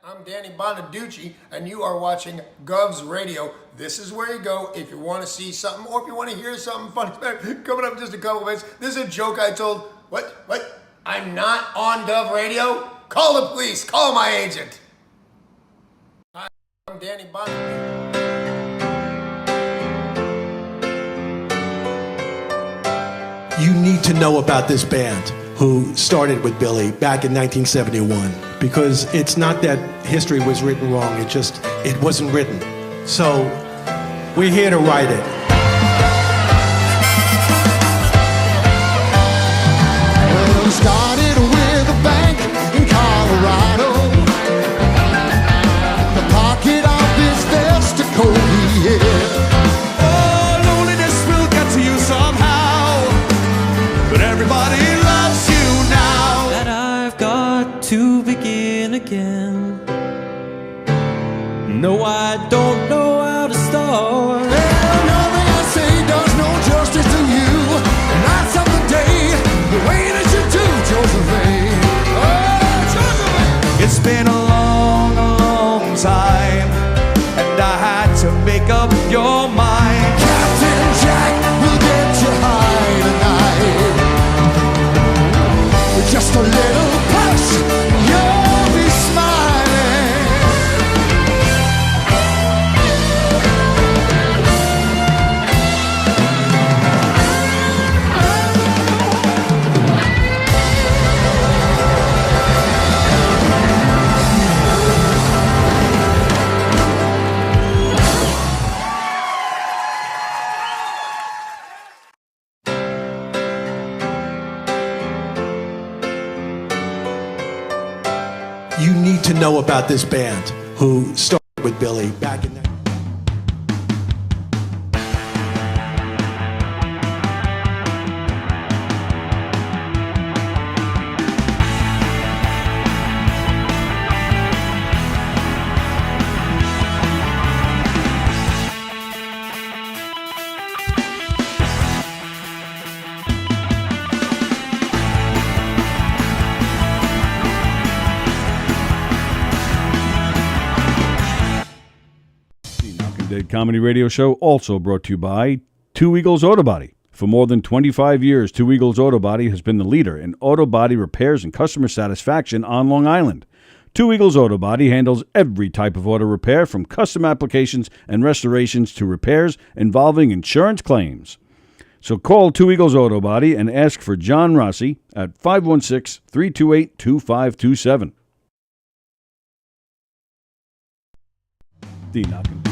I'm Danny Bonaducci, and you are watching Gov's Radio. This is where you go if you want to see something, or if you want to hear something funny. Coming up in just a couple minutes. This is a joke I told. What? I'm not on Gov Radio? Call the police. Call my agent. Hi, I'm Danny Bonaducci. You need to know about this band who started with Billy back in 1971, because it's not that history was written wrong, it wasn't written. So we're here to write it. Well, it started with a bank in Colorado. The pocket office vestibule, yeah. Oh, loneliness will get to you somehow, but everybody loves you now. That I've got to begin again. No, I don't know how to start. Well, nothing I say does no justice to you. Nights of the day, the way that you do, Josephine. Oh, Josephine! It's been a long, long time, and I had to make up your mind. Captain Jack will get you high tonight. With just a little push, you'll be smiling. You need to know about this band who started with Billy back in Dead Comedy Radio Show, also brought to you by Two Eagles Auto Body. For more than 25 years, Two Eagles Auto Body has been the leader in auto body repairs and customer satisfaction on Long Island. Two Eagles Auto Body handles every type of auto repair, from custom applications and restorations to repairs involving insurance claims. So call Two Eagles Auto Body and ask for John Rossi at 516-328-2527. D. Knockin'.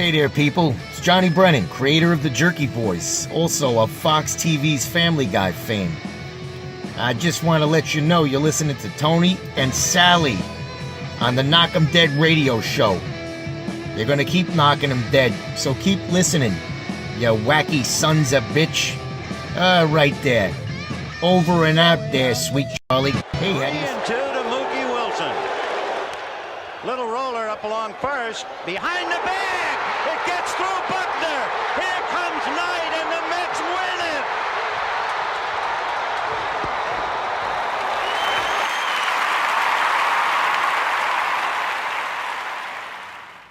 Hey there, people. It's Johnny Brennan, creator of the Jerky Boys, also of Fox TV's Family Guy fame. I just want to let you know you're listening to Tony and Sally on the Knock 'em Dead radio show. They're gonna keep knocking 'em dead, so keep listening, you wacky sons of bitch. Right there. Over and out there, sweet Charlie. Hey, how do you... 3-2 to Mookie Wilson. Little roller up along first. Behind the bag. It gets through Buckner. Here comes Knight, and the Mets win it.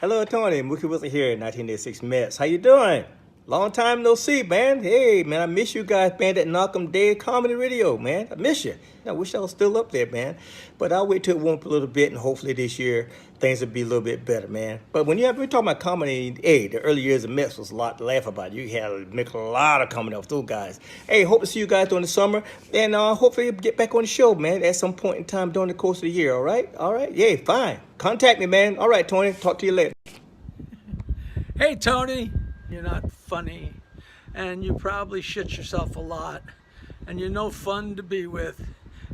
Hello, Tony. Mookie Wilson here, 1986 Mets. How you doing? Long time no see, man. Hey, man, I miss you guys, man, that Knock 'em Dead comedy radio, man. I miss you. I wish I was still up there, man. But I'll wait till it warms up a little bit, and hopefully this year things will be a little bit better, man. But when we're talking about comedy, hey, the early years of Mets was a lot to laugh about. You had to make a lot of comedy off those guys. Hey, hope to see you guys during the summer, and hopefully get back on the show, man, at some point in time during the course of the year, all right? All right? Yeah, fine. Contact me, man. All right, Tony. Talk to you later. Hey, Tony. You're not funny, and you probably shit yourself a lot, and you're no fun to be with,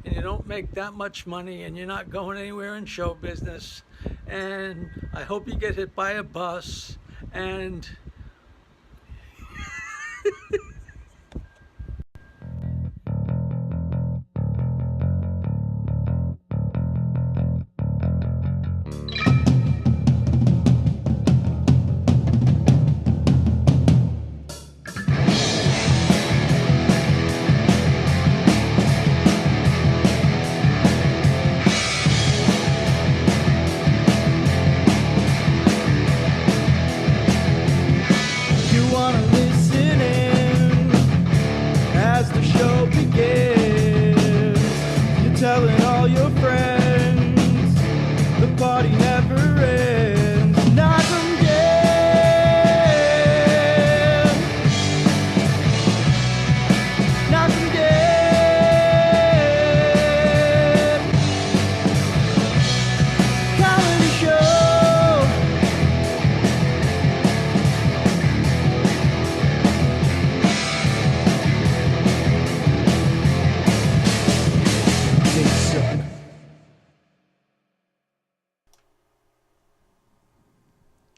and you don't make that much money, and you're not going anywhere in show business, and I hope you get hit by a bus, and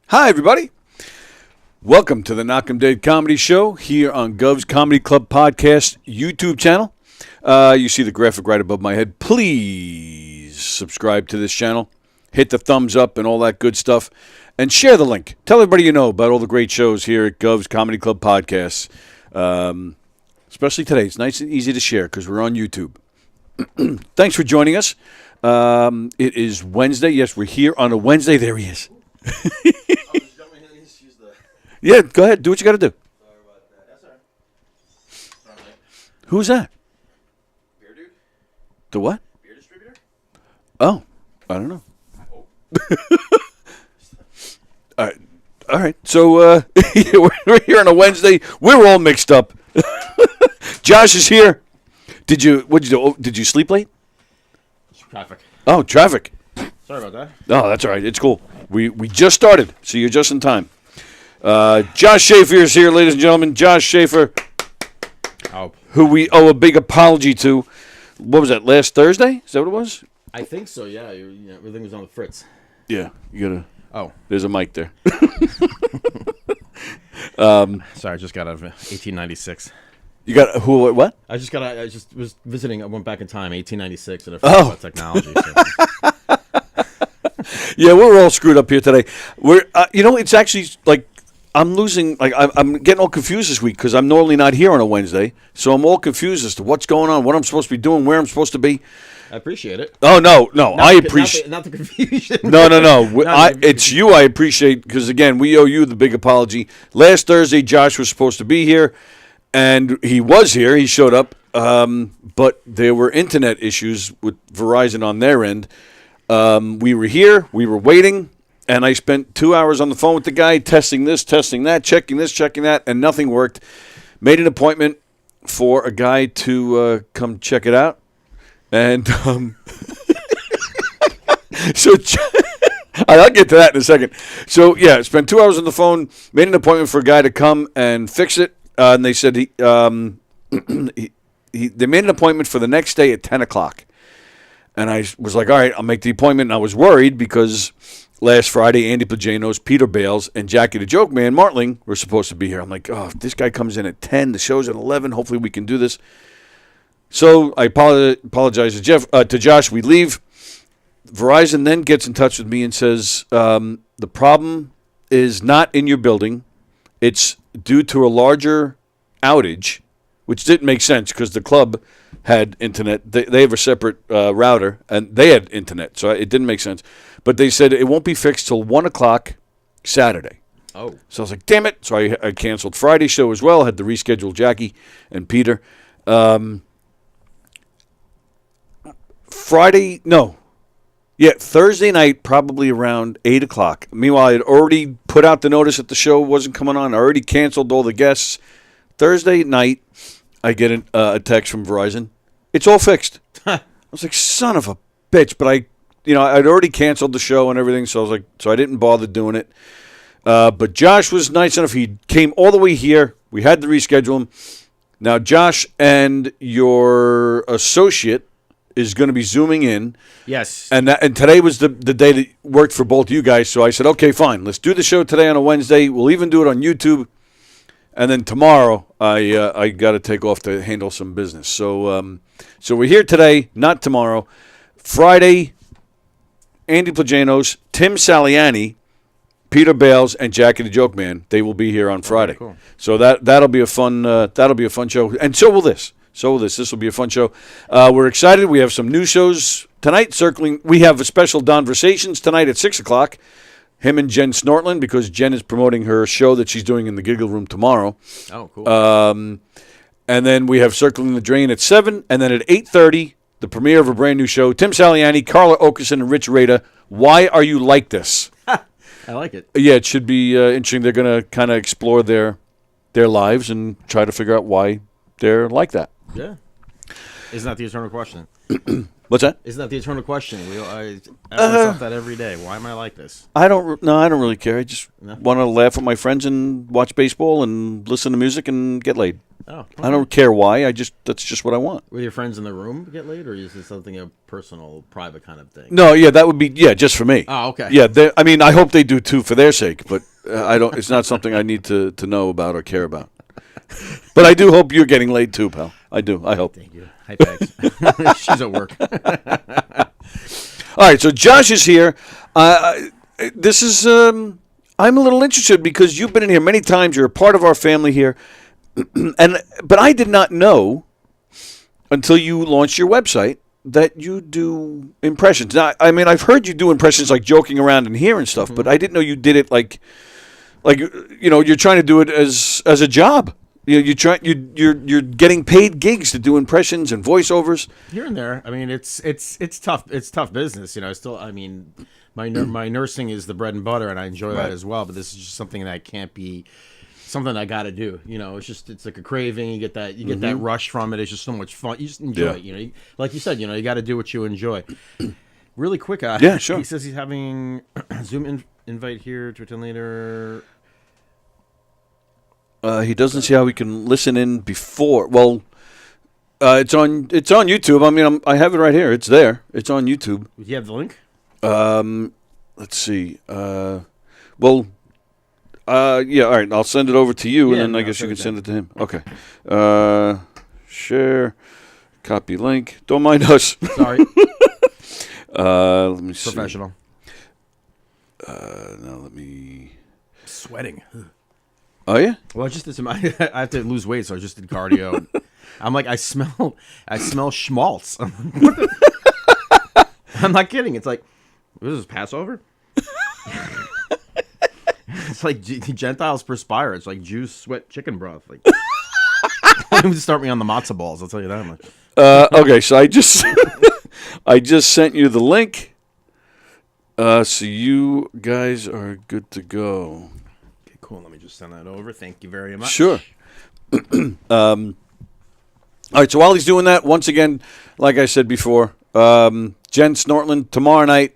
Hi, everybody. Welcome to the Knock 'em Dead Comedy Show here on Gov's Comedy Club Podcast YouTube channel. You see the graphic right above my head. Please subscribe to this channel. Hit the thumbs up and all that good stuff. And share the link. Tell everybody you know about all the great shows here at Gov's Comedy Club Podcasts. Especially today. It's nice and easy to share because we're on YouTube. Thanks for joining us. It is Wednesday. Yes, we're here on a Wednesday. There he is. Yeah, go ahead. Do what you got to do. Sorry about that. That's all right. Who's that? Beer dude. The what? Beer distributor. Oh, I don't know. All right. So we're here on a Wednesday. We're all mixed up. Josh is here. What'd you do? Oh, did you sleep late? Traffic. Oh, traffic. Sorry about that. Oh, that's all right. It's cool. We just started, so you're just in time. Josh Shaffer is here, ladies and gentlemen. Josh Shaffer, who we owe a big apology to. What was that, last Thursday? Is that what it was? I think so, yeah. Everything was on the fritz. Yeah, you gotta... Oh. There's a mic there. Sorry, I just got out of 1896. You got... What? I just was visiting. I went back in time, 1896, and I forgot about technology. So. Yeah, we're all screwed up here today. We're, it's actually like... I'm losing, I'm getting all confused this week because I'm normally not here on a Wednesday. So I'm all confused as to what's going on, what I'm supposed to be doing, where I'm supposed to be. I appreciate it. Oh, no. I appreciate... Not the confusion. No. It's you I appreciate because, again, we owe you the big apology. Last Thursday, Josh was supposed to be here, and he was here. He showed up, but there were internet issues with Verizon on their end. We were here. We were waiting. And I spent 2 hours on the phone with the guy, testing this, testing that, checking this, checking that, and nothing worked. Made an appointment for a guy to come check it out. And so I'll get to that in a second. So, yeah, spent 2 hours on the phone, made an appointment for a guy to come and fix it. And they said they made an appointment for the next day at 10 o'clock. And I was like, all right, I'll make the appointment. And I was worried because last Friday, Andy Plajanos, Peter Bales, and Jackie the Joke Man, Martling, were supposed to be here. I'm like, oh, if this guy comes in at 10, the show's at 11, hopefully we can do this. So I apologize to Josh. We leave. Verizon then gets in touch with me and says, the problem is not in your building. It's due to a larger outage, which didn't make sense because the club had internet. They have a separate router, and they had internet, so it didn't make sense. But they said it won't be fixed till 1 o'clock Saturday. Oh. So I was like, damn it. So I canceled Friday's show as well, had to reschedule Jackie and Peter. Thursday night, probably around 8 o'clock. Meanwhile, I had already put out the notice that the show wasn't coming on. I already canceled all the guests. Thursday night, I get a text from Verizon. It's all fixed. I was like, son of a bitch. But I'd already canceled the show and everything, so I was like, so I didn't bother doing it. But Josh was nice enough. He came all the way here. We had to reschedule him. Now, Josh and your associate is going to be Zooming in. Yes. And today was the day that worked for both you guys. So I said, okay, fine. Let's do the show today on a Wednesday. We'll even do it on YouTube. And then tomorrow, I got to take off to handle some business. So we're here today, not tomorrow. Friday, Andy Plajanos, Tim Saliani, Peter Bales, and Jackie the Joke Man. They will be here on Friday. Cool. So that'll be a fun show, and so will this. This will be a fun show. We're excited. We have some new shows tonight circling. We have a special Donversations tonight at 6 o'clock. Him and Jen Snortland, because Jen is promoting her show that she's doing in the Giggle Room tomorrow. Oh, cool. And then we have Circling the Drain at 7. And then at 8:30, the premiere of a brand new show. Tim Saliani, Carla Okerson, and Rich Rada. Why Are You Like This? I like it. Yeah, it should be interesting. They're going to kind of explore their lives and try to figure out why they're like that. Yeah. Isn't that the eternal question? What's that? Isn't that the eternal question? I ask myself that every day. Why am I like this? I don't really care. I just want to laugh with my friends and watch baseball and listen to music and get laid. Oh, okay. I don't care why. That's just what I want. With your friends in the room get laid, or is this something a personal, private kind of thing? No, yeah, that would be just for me. Oh, okay. Yeah, I mean, I hope they do too for their sake, but I don't. It's not something I need to know about or care about. But I do hope you're getting laid too, pal. I do. I hope. Thank you. Hi, Pegs. She's at work. All right, so Josh is here. This is. I'm a little interested because you've been in here many times. You're a part of our family here, but I did not know until you launched your website that you do impressions. Now, I mean, I've heard you do impressions like joking around in here and stuff, but I didn't know you did it like you're trying to do it as a job. You're getting paid gigs to do impressions and voiceovers here and there. I mean, it's tough. It's tough business. My nursing is the bread and butter, and I enjoy that as well. But this is just something that can't be something I got to do. It's like a craving. You get that rush from it. It's just so much fun. You just enjoy it. Like you said, you got to do what you enjoy. Really quick. Yeah, sure. He says he's having Zoom invite here to attend later. He doesn't see how we can listen in before. Well, it's on YouTube. I mean, I have it right here. It's there. It's on YouTube. Do you have the link? Let's see. Yeah. All right. I'll send it over to you, and then I guess you can send it to him. Okay. Share, copy link. Don't mind us. Sorry. Let me see. Professional. Now let me. Sweating. Oh yeah. Well, I have to lose weight, so I just did cardio. I'm like, I smell schmaltz. I'm not kidding. It's like, what is this, Passover? It's like Gentiles perspire. It's like Jews sweat chicken broth. Like, don't start me on the matzah balls. I'll tell you that much. Okay, so I just sent you the link. So you guys are good to go. Cool. Let me just send that over. Thank you very much. Sure. All right. So while he's doing that, once again, like I said before, Jen Snortland tomorrow night.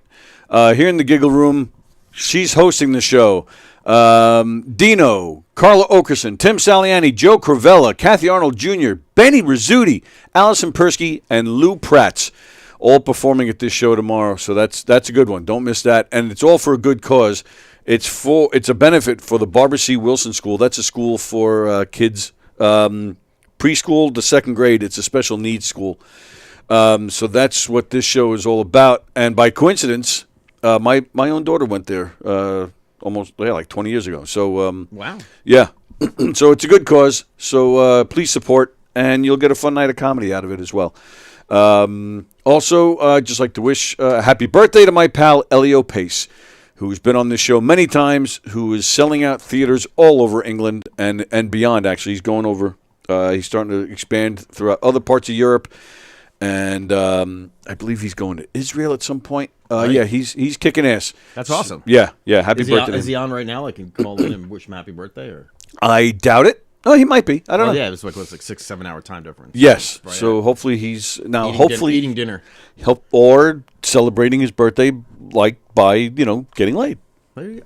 Here in the Giggle Room, she's hosting the show. Dino, Carla Okerson, Tim Saliani, Joe Cravella, Kathy Arnold Jr., Benny Rizzuti, Allison Persky, and Lou Pratz, all performing at this show tomorrow. So that's a good one. Don't miss that. And it's all for a good cause. It's a benefit for the Barbara C. Wilson School. That's a school for kids preschool to second grade. It's a special needs school. So that's what this show is all about. And by coincidence, my own daughter went there like 20 years ago. So wow. Yeah. So it's a good cause. So please support, and you'll get a fun night of comedy out of it as well. Also, I'd just like to wish a happy birthday to my pal Elio Pace, who's been on this show many times, who is selling out theaters all over England and beyond, actually. He's going over, he's starting to expand throughout other parts of Europe, and I believe he's going to Israel at some point. Right. Yeah, he's kicking ass. That's awesome. Yeah, happy birthday to him. Is he on right now? I can call in and wish him happy birthday? Or I doubt it. Oh, he might be. I don't know. Yeah, it's like 6-7 hour time difference. Yes. Right, so hopefully he's now eating dinner. Or celebrating his birthday, like by getting laid. There you go.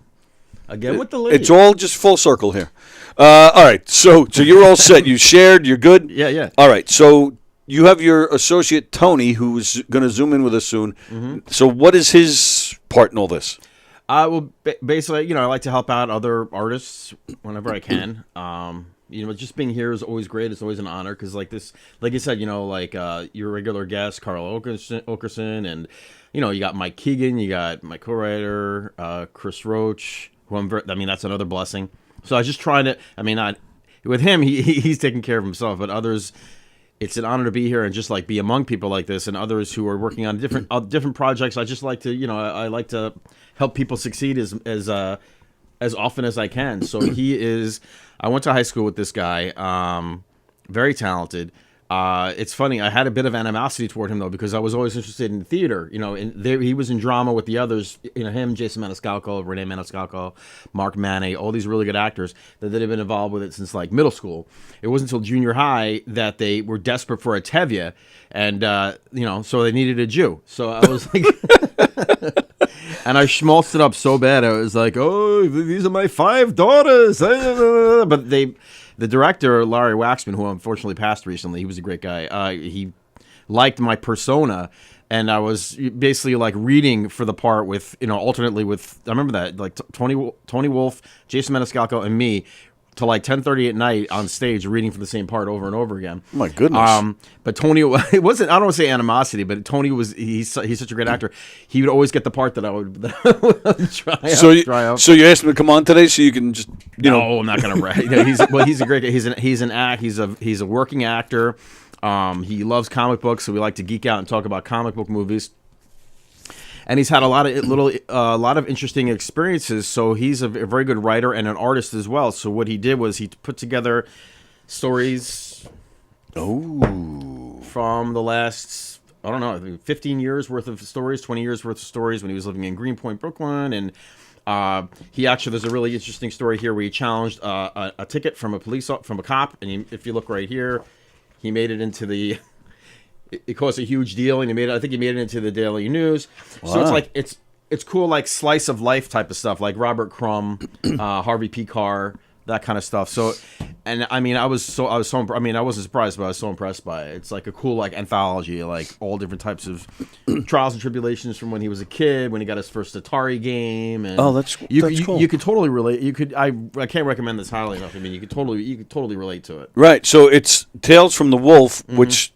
Again with the lady. It's all just full circle here. All right. So you're all set. You shared. You're good. Yeah. All right. So you have your associate Tony, who's going to zoom in with us soon. Mm-hmm. So what is his part in all this? Well, basically, I like to help out other artists whenever I can. Just being here is always great. It's always an honor because, like you said, your regular guest, Carl Okerson, and you got Mike Keegan, you got my co-writer, Chris Roach, who that's another blessing. So I was just trying to. With him, he's taking care of himself, but others. It's an honor to be here and just like be among people like this and others who are working on different projects. I just like to, I like to help people succeed as often as I can. So I went to high school with this guy, very talented. It's funny. I had a bit of animosity toward him though because I was always interested in theater. He was in drama with the others. Him, Jason Maniscalco, Renee Maniscalco, Mark Manning, all these really good actors that had been involved with it since like middle school. It wasn't until junior high that they were desperate for a Tevye, and so they needed a Jew. So I was like. And I schmaltzed it up so bad. I was like, "Oh, these are my 5 daughters." But the director, Larry Waxman, who unfortunately passed recently, he was a great guy. He liked my persona, and I was basically like reading for the part with, alternately with. I remember that like Tony Wolf, Jason Maniscalco, and me. To like 10:30 at night on stage, reading for the same part over and over again. Oh my goodness! But Tony, it wasn't. I don't want to say animosity, but Tony he's such a great actor. He would always get the part that I would try out. So you asked him to come on today, so you can just No, I'm not gonna write. He's a great guy. He's a working actor. He loves comic books, so we like to geek out and talk about comic book movies. And he's had a lot of interesting experiences. So he's a very good writer and an artist as well. So what he did was he put together stories. From the last 15 years worth of stories, 20 years worth of stories when he was living in Greenpoint, Brooklyn, and there's a really interesting story here where he challenged a ticket from a cop, and if you look right here, he made it into the. It caused a huge deal, and I think he made it into the Daily News. Wow. So it's like it's cool, like slice of life type of stuff, like Robert Crumb, Harvey P. Carr, that kind of stuff. So, and I wasn't surprised, but I was so impressed by it. It's like a cool like anthology, like all different types of trials and tribulations from when he was a kid, when he got his first Atari game. And that's cool. You could totally relate. I can't recommend this highly enough. You could totally relate to it. Right. So it's Tales from the Wolf, which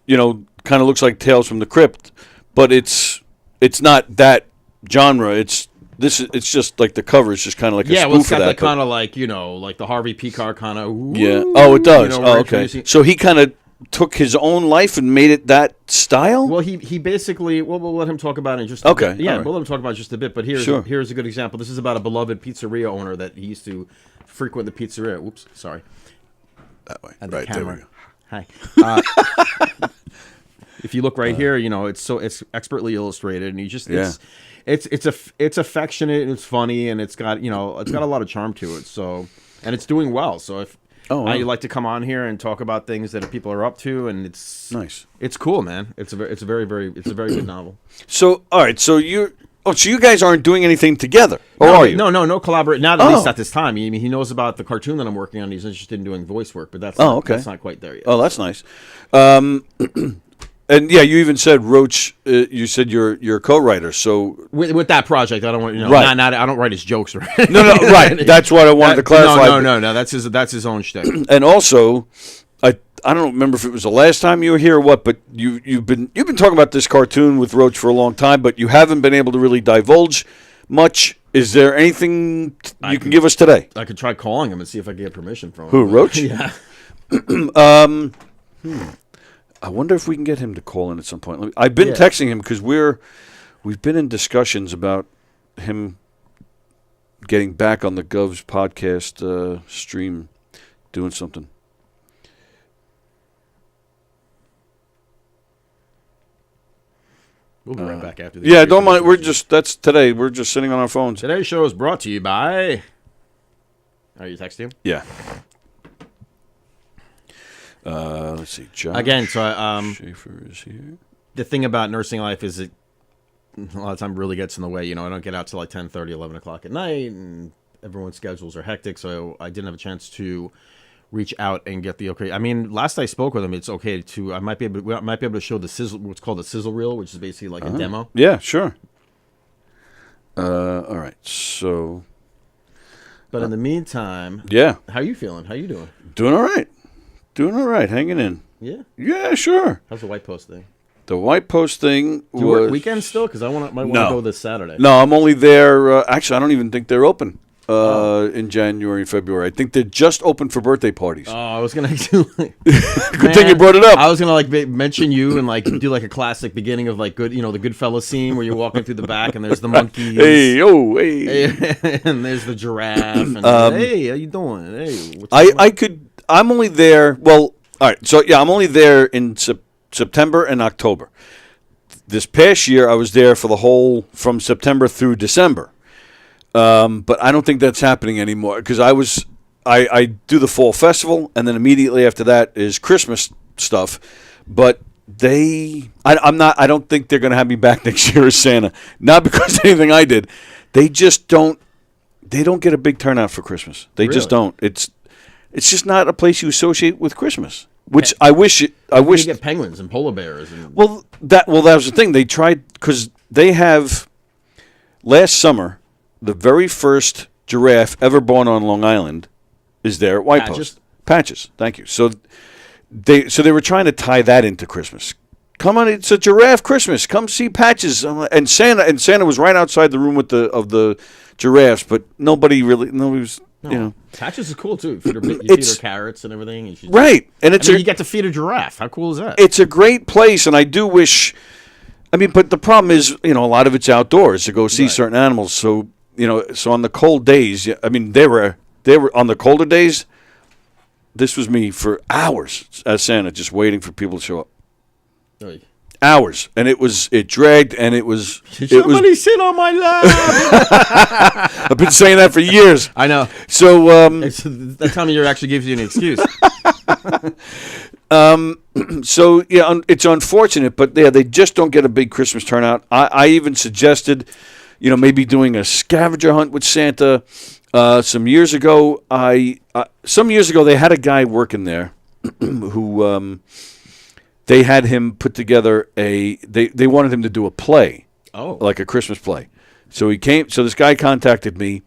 kind of looks like Tales from the Crypt, but it's not that genre. It's just like the cover is just kind of like a spoof it's got of that. Kind of like like the Harvey P. Carr kind of. Yeah. Oh, it does. Okay. So he kind of took his own life and made it that style. Well, he basically. Well, we'll let him talk about it in just. Okay. A bit. Yeah, right. we'll let him talk about it just a bit. But here's a good example. This is about a beloved pizzeria owner that he used to frequent the pizzeria. Oops, sorry. That way. And right the camera. There we go. Hi. If you look right here, it's expertly illustrated, and it's affectionate and it's funny and it's got a lot of charm to it. So, and it's doing well. So if you like to come on here and talk about things that people are up to, and it's nice, it's cool, man. It's a very good novel. So all right, so you're Oh, so you guys aren't doing anything together, or are you? No collaborate. Not at least at this time. I mean, he knows about the cartoon that I'm working on. He's interested in doing voice work, but that's that's not quite there yet. Oh, that's nice. And yeah, you even said Roach. You said you're a co-writer. So with that project, I don't want right. Not I don't write his jokes. Right? No, right. That's what I wanted to clarify. No. That's his own shtick. And also, I don't remember if it was the last time you were here or what, but you've been talking about this cartoon with Roach for a long time, but you haven't been able to really divulge much. Is there anything you can give us today? I could try calling him and see if I can get permission from him. Who, Roach? Yeah. I wonder if we can get him to call in at some point. I've been texting him because we've been in discussions about him getting back on the Govs podcast stream, doing something. We'll be right back after this. Yeah, don't mind. That's today. We're just sitting on our phones. Today's show is brought to you by. Are you texting him? Yeah. Let's see. Josh Again, so Shaffer is here. The thing about nursing life is it a lot of time really gets in the way. I don't get out till like 10:30, 11 o'clock at night, and everyone's schedules are hectic. So I didn't have a chance to reach out and get the okay. I mean, last I spoke with him, it's okay to. We might be able to show the sizzle. What's called the sizzle reel, which is basically like a demo. Yeah, sure. All right. So. But in the meantime, yeah. How you feeling? How you doing? Doing all right. Hanging in. Yeah? Yeah, sure. How's the White Post thing? The White Post thing was... Do you work weekends still? Because I might want to go this Saturday. No, I'm only there... actually, I don't even think they're open in January and February. I think they're just open for birthday parties. Oh, I was going to... Good thing you brought it up. I was going to mention you and do like a classic beginning of like the Goodfellas scene where you're walking through the back and there's the monkeys. Hey. And there's the giraffe. And hey, how you doing? Hey, I'm only there. Well, all right. So yeah, I'm only there in September and October. This past year, I was there for the whole from September through December. But I don't think that's happening anymore because I do the fall festival and then immediately after that is Christmas stuff. But I don't think they're going to have me back next year as Santa. Not because of anything I did. They just don't. They don't get a big turnout for Christmas. They just don't. It's just not a place you associate with Christmas, which I wish. You get penguins and polar bears. Well, that was the thing. They tried because they have last summer the very first giraffe ever born on Long Island is there at White Post. Patches. Thank you. So they were trying to tie that into Christmas. Come on, it's a giraffe Christmas. Come see Patches and Santa was right outside the room of the giraffes, but nobody was. No. Patches is cool too. You feed her carrots and everything. And right. And you get to feed a giraffe. How cool is that? It's a great place, and I do wish. I mean, but the problem is, a lot of it's outdoors to go see certain animals. So so on the cold days, I mean, they were on the colder days. This was me for hours as Santa, just waiting for people to show up. Oy. Hours, and it dragged, and it was. Somebody sit on my lap. I've been saying that for years. I know. So that time of year actually gives you an excuse. So yeah, it's unfortunate, but yeah, they just don't get a big Christmas turnout. I even suggested, maybe doing a scavenger hunt with Santa. Some years ago, they had a guy working there who. They had him put together they wanted him to do a play. Oh. Like a Christmas play. So this guy contacted me.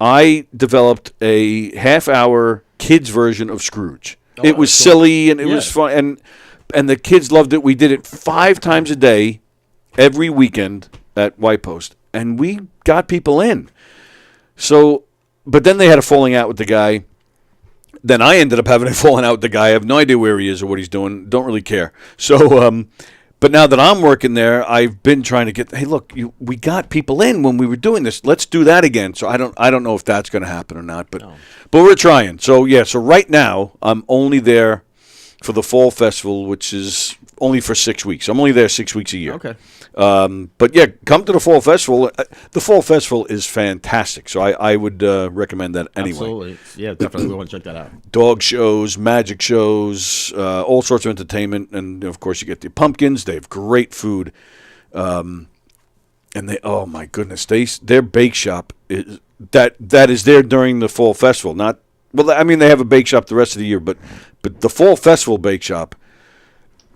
I developed a half-hour kids version of Scrooge. It was silly and it was fun and the kids loved it. We did it 5 times a day every weekend at White Post and we got people in. So but then they had a falling out with the guy. Then I ended up having a falling out with the guy. I have no idea where he is or what he's doing. Don't really care. So, but now that I'm working there, I've been trying to get. Hey, look, we got people in when we were doing this. Let's do that again. So I don't know if that's going to happen or not. But we're trying. So yeah. So right now I'm only there for the fall festival, which is only for 6 weeks. I'm only there 6 weeks a year. Okay. But yeah, come to the fall festival. The fall festival is fantastic, so I would recommend that anyway. Absolutely, yeah, definitely. We want to check that out. Dog shows, magic shows, all sorts of entertainment, and of course you get the pumpkins. They have great food. And oh my goodness, their bake shop is that is there during the fall festival. Not well, I mean they have a bake shop the rest of the year, but the fall festival bake shop,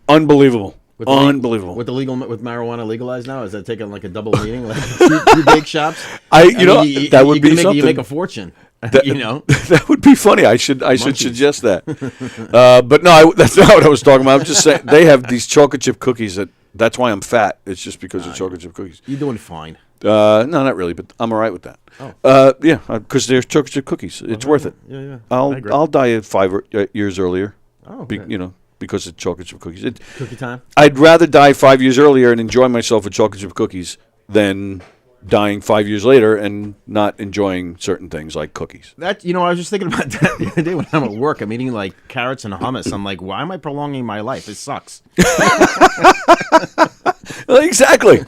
unbelievable. Unbelievable. With marijuana legalized now, is that taking like a double meaning? Like two bake shops? That would be something. You make a fortune. That would be funny. I should suggest that. But no, that's not what I was talking about. I'm just saying they have these chocolate chip cookies that's why I'm fat. It's just because of chocolate chip cookies. You're doing fine. No, not really, but I'm all right with that. Oh. Yeah, because there's chocolate chip cookies. It's worth it. Yeah. I'll die 5 years earlier. Oh, okay. Because of chocolate chip cookies. Cookie time? I'd rather die 5 years earlier and enjoy myself with chocolate chip cookies than dying 5 years later and not enjoying certain things like cookies. I was just thinking about that the other day when I'm at work. I'm eating like carrots and hummus. I'm like, why am I prolonging my life? It sucks. Exactly.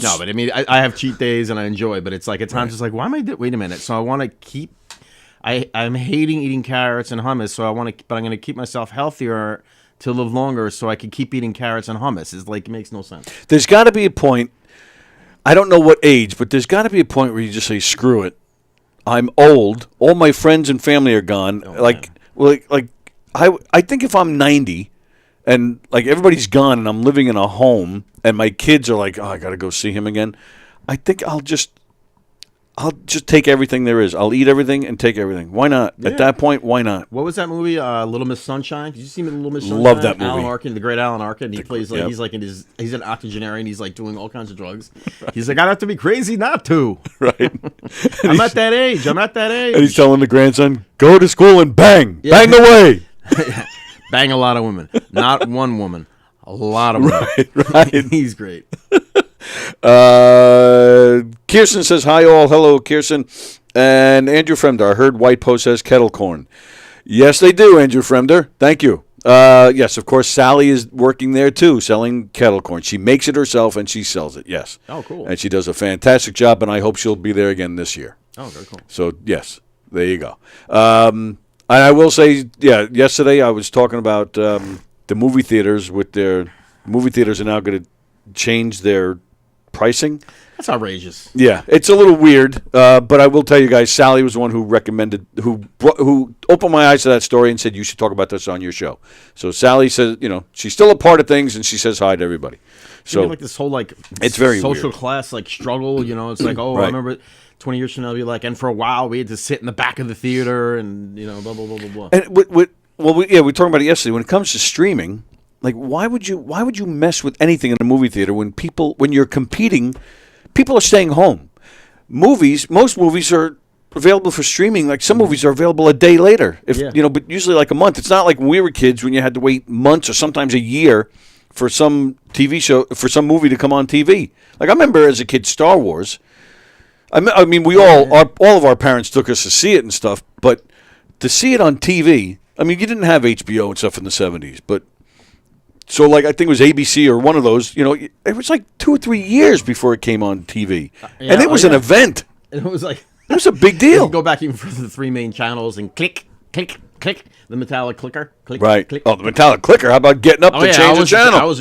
No, but I mean, I have cheat days and I enjoy, but it's like at times it's like, why am I wait a minute. So I want to keep, I'm hating eating carrots and hummus, so but I'm going to keep myself healthier to live longer so I can keep eating carrots and hummus. It's like, it makes no sense. There's got to be a point, I don't know what age, but there's got to be a point where you just say, screw it. I'm old. All my friends and family are gone. I think if I'm 90 and like everybody's gone and I'm living in a home and my kids are like, oh, I got to go see him again, I think I'll just take everything there is. I'll eat everything and take everything. Why not? Yeah. At that point, why not? What was that movie? Little Miss Sunshine. Did you see Little Miss Sunshine? Love that movie. Alan Arkin, the great Alan Arkin. He plays like he's an octogenarian. He's like doing all kinds of drugs. Right. He's like, I'd have to be crazy not to. Right. I'm at that age. And he's telling the grandson, go to school and bang, bang away. Bang a lot of women, not one woman, a lot of women. Right. He's great. Kirsten says, hi all. Hello, Kirsten. And Andrew Fremder, I heard White Post has kettle corn. Yes, they do, Andrew Fremder. Thank you. Yes, of course, Sally is working there too, selling kettle corn. She makes it herself and she sells it, yes. Oh, cool. And she does a fantastic job, and I hope she'll be there again this year. Oh, very cool. So, yes, there you go. And I will say, yesterday I was talking about the movie theaters movie theaters are now going to change their pricing. That's outrageous. Yeah, it's a little weird, but I will tell you guys, Sally was the one who recommended, who opened my eyes to that story and said, you should talk about this on your show. So Sally says, she's still a part of things, and she says hi to everybody. So like this whole it's very social weird. Class struggle, it's like, oh, right. I remember 20 years from now, be like, and for a while we had to sit in the back of the theater and, blah, blah, blah, blah, blah. And we were talking about it yesterday. When it comes to streaming, like, why would you mess with anything in a movie theater when you're competing? People are staying home. Most movies are available for streaming. Like some movies are available a day later, but usually like a month. It's not like when we were kids when you had to wait months or sometimes a year for some TV show, for some movie to come on TV. Like I remember as a kid, Star Wars. I mean, all of our parents took us to see it and stuff, but to see it on TV. I mean, you didn't have HBO and stuff in the 70s, but. So, I think it was ABC or one of those, it was like 2 or 3 years before it came on TV. And it was an event. And it was like... It was a big deal. You go back even further, the 3 main channels and click, click, click, the metallic clicker. Click, right. Click. Oh, the metallic clicker. How about getting up to change the channel?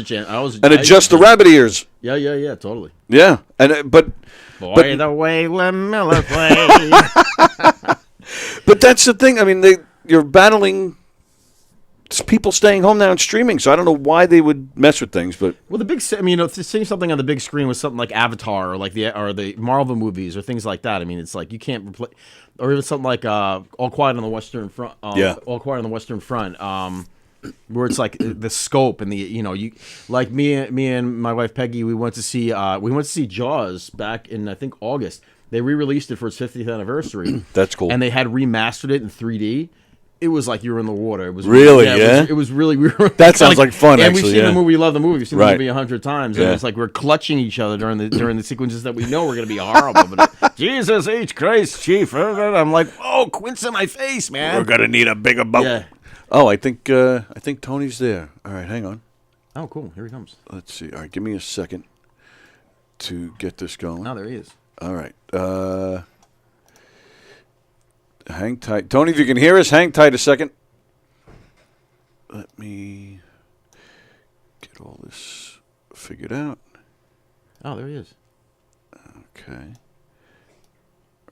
And adjust the rabbit ears. Yeah, totally. Yeah. But the way Lem Miller plays. But that's the thing. I mean, you're battling... people staying home now and streaming, so I don't know why they would mess with things. But seeing something on the big screen with something like Avatar or the Marvel movies or things like that. I mean, it's like you can't replace, or even something like All Quiet on the Western Front. All Quiet on the Western Front, where it's like the scope and you like me and my wife Peggy. We went to see Jaws back in I think August. They re-released it for its 50th anniversary. That's cool. And they had remastered it in 3D. It was like you were in the water. It was really, It was really. That sounds like fun. And actually, we've seen the movie. We love the movie. We've seen the right. movie 100 times. And it's like we're clutching each other during the sequences that we know we're going to be horrible. But Jesus H. Christ, Chief. I'm like, oh, quince in my face, man. We're gonna need a bigger boat. Yeah. Oh, I think Tony's there. All right, hang on. Oh, cool. Here he comes. Let's see. All right, give me a second to get this going. Oh, there he is. All right. Hang tight, Tony. If you can hear us, hang tight a second. Let me get all this figured out. Oh, there he is. Okay.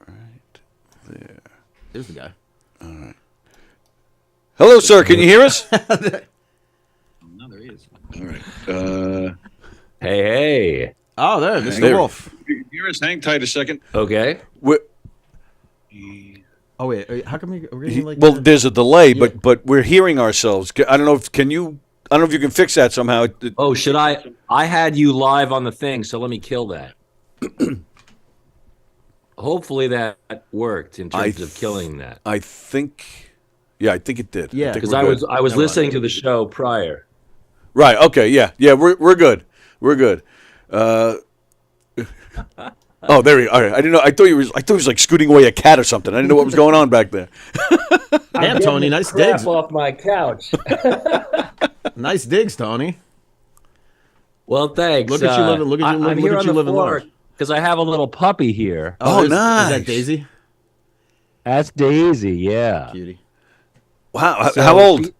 Right there. There's the guy. All right. Hello, sir. Can you hear us? No, there he is. All right. Hey. Oh, there, Mr. There. Wolf. Hear us? Hang tight a second. Okay. Oh wait, how come we're getting like? Well, there's a delay, but we're hearing ourselves. I don't know if I don't know if you can fix that somehow. Oh, should I? I had you live on the thing, so let me kill that. Hopefully that worked in terms of killing that. I think, yeah, I think it did. Yeah, because I was listening to the show prior. Right. Okay. Yeah. Yeah. We're good. We're good. Oh, there he. All right. I didn't know. I thought he was like scooting away a cat or something. I didn't know what was going on back there. Damn, Tony, nice digs. Off my couch. Nice digs, Tony. Well, thanks. Look at you living. Look at you living. Look at you living large. Because I have a little puppy here. Oh, nice. Is that Daisy? That's Daisy. Yeah. Cutie. Wow. How old?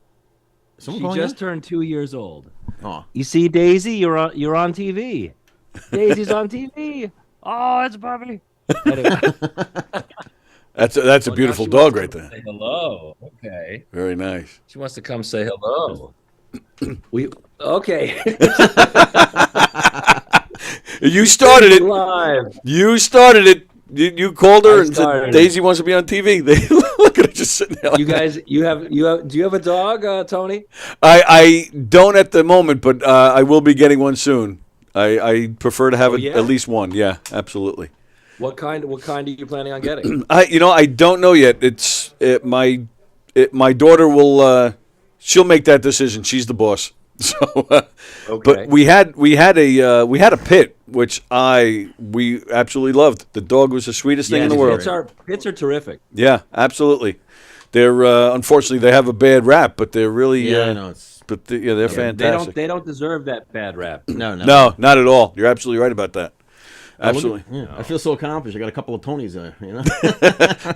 She just turned 2 years old. Oh. You see, Daisy, you're on TV. Daisy's on TV. Oh, it's a puppy. Anyway. That's a beautiful dog right there. Say hello. Okay. Very nice. She wants to come say hello. Okay. You started it. Live. You started it. You called her and said Daisy wants to be on TV. They look at her just sitting there. You guys, do you have a dog, Tony? I don't at the moment, but I will be getting one soon. I prefer to have at least one. Yeah, absolutely. What kind are you planning on getting? I don't know yet. My daughter will. She'll make that decision. She's the boss. So, okay. But we had a pit, which we absolutely loved. The dog was the sweetest thing in the world. Pits are terrific. Yeah, absolutely. They're unfortunately they have a bad rap, but they're really I know but they're fantastic. They don't deserve that bad rap. No, not at all. You're absolutely right about that. Absolutely. I feel so accomplished. I got a couple of Tonys there. You know,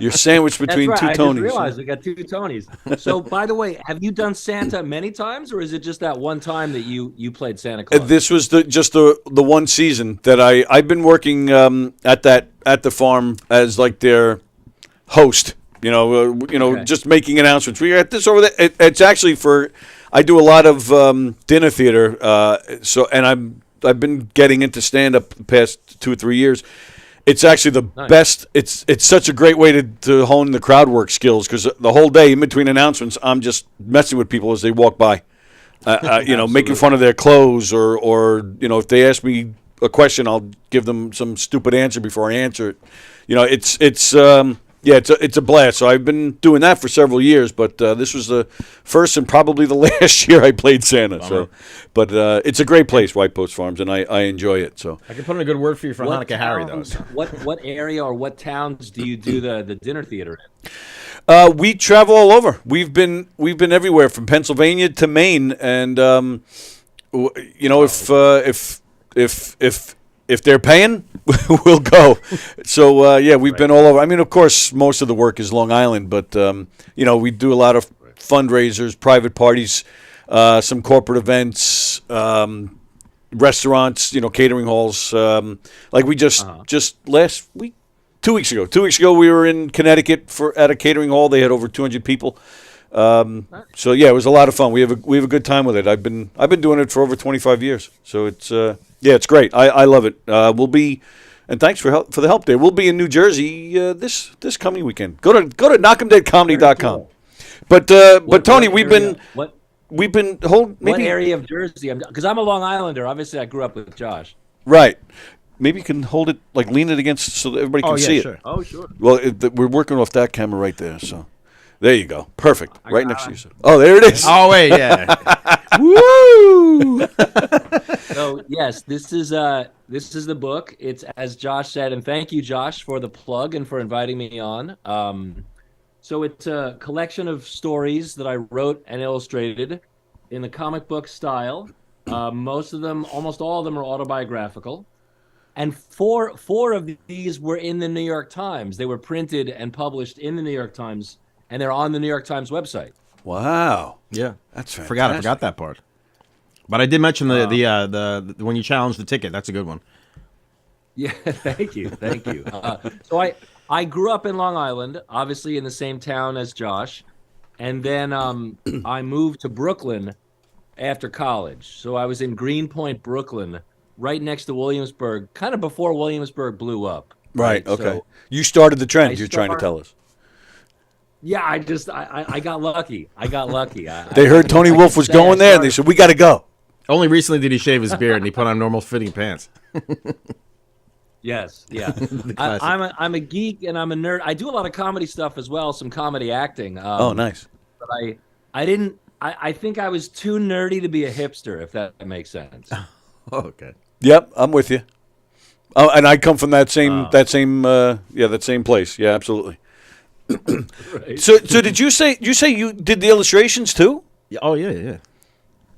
you're sandwiched between That's right. two Tonys. I just realized we got two Tonys. So, by the way, have you done Santa many times, or is it just that one time that you played Santa Claus? This was just the one season that I've been working at the farm as like their host. Okay. Just making announcements. We got this over there. It's actually I do a lot of dinner theater. I've been getting into stand-up the past 2 or 3 years. It's actually the best. It's such a great way to hone the crowd work skills because the whole day in between announcements, I'm just messing with people as they walk by. Making fun of their clothes or if they ask me a question, I'll give them some stupid answer before I answer it. It's a blast. So I've been doing that for several years, but this was the first and probably the last year I played Santa. So, but it's a great place, White Post Farms, and I enjoy it. So I can put in a good word for you for Hanukkah Harry, though. So. What area or what towns do you do the dinner theater in? We travel all over. We've been everywhere from Pennsylvania to Maine, and if they're paying, we'll go. So we've been all over. I mean, of course, most of the work is Long Island, but we do a lot of fundraisers, private parties, some corporate events, restaurants, catering halls. Like we just last week. 2 weeks ago. 2 weeks ago, we were in Connecticut at a catering hall. They had over 200 people. So yeah, it was a lot of fun. We have a good time with it. I've been doing it for over 25 years. So it's it's great. I love it. We'll be, and thanks for the help there. We'll be in New Jersey this coming weekend. Go to knockemdeadcomedy.com. But Tony, we've been holding what area of Jersey? Because I'm a Long Islander. Obviously, I grew up with Josh. Right. Maybe you can hold it, like lean it against so that everybody can see sure. it. Oh, sure. Well, we're working off that camera right there, so there you go. Perfect. Right next to you. Oh, there it is. Oh, wait, yeah. Woo! So, yes, this is the book. It's, as Josh said, and thank you, Josh, for the plug and for inviting me on. So it's a collection of stories that I wrote and illustrated in the comic book style. Almost all of them are autobiographical. And four of these were in the New York Times. They were printed and published in the New York Times, and they're on the New York Times website. Wow. Yeah. That's fantastic. I forgot that part. But I did mention the when you challenge the ticket. That's a good one. Yeah, thank you. So I grew up in Long Island, obviously in the same town as Josh, and then I moved to Brooklyn after college. So I was in Greenpoint, Brooklyn, right next to Williamsburg, kind of before Williamsburg blew up. Right. Okay. So You started the trend. I You're trying to tell us. yeah, I got lucky. They heard Tony I Wolf can was say going I there, and they started- said, "We got to go." Only recently did he shave his beard and he put on normal fitting pants. Yes, yeah. classic. I'm a geek and I'm a nerd. I do a lot of comedy stuff as well, some comedy acting. Oh, nice. But I think I was too nerdy to be a hipster, if that makes sense. Okay. Yep, I'm with you. Oh, and I come from that same place. Yeah, absolutely. Right. So did you say you did the illustrations too? Yeah. Oh yeah.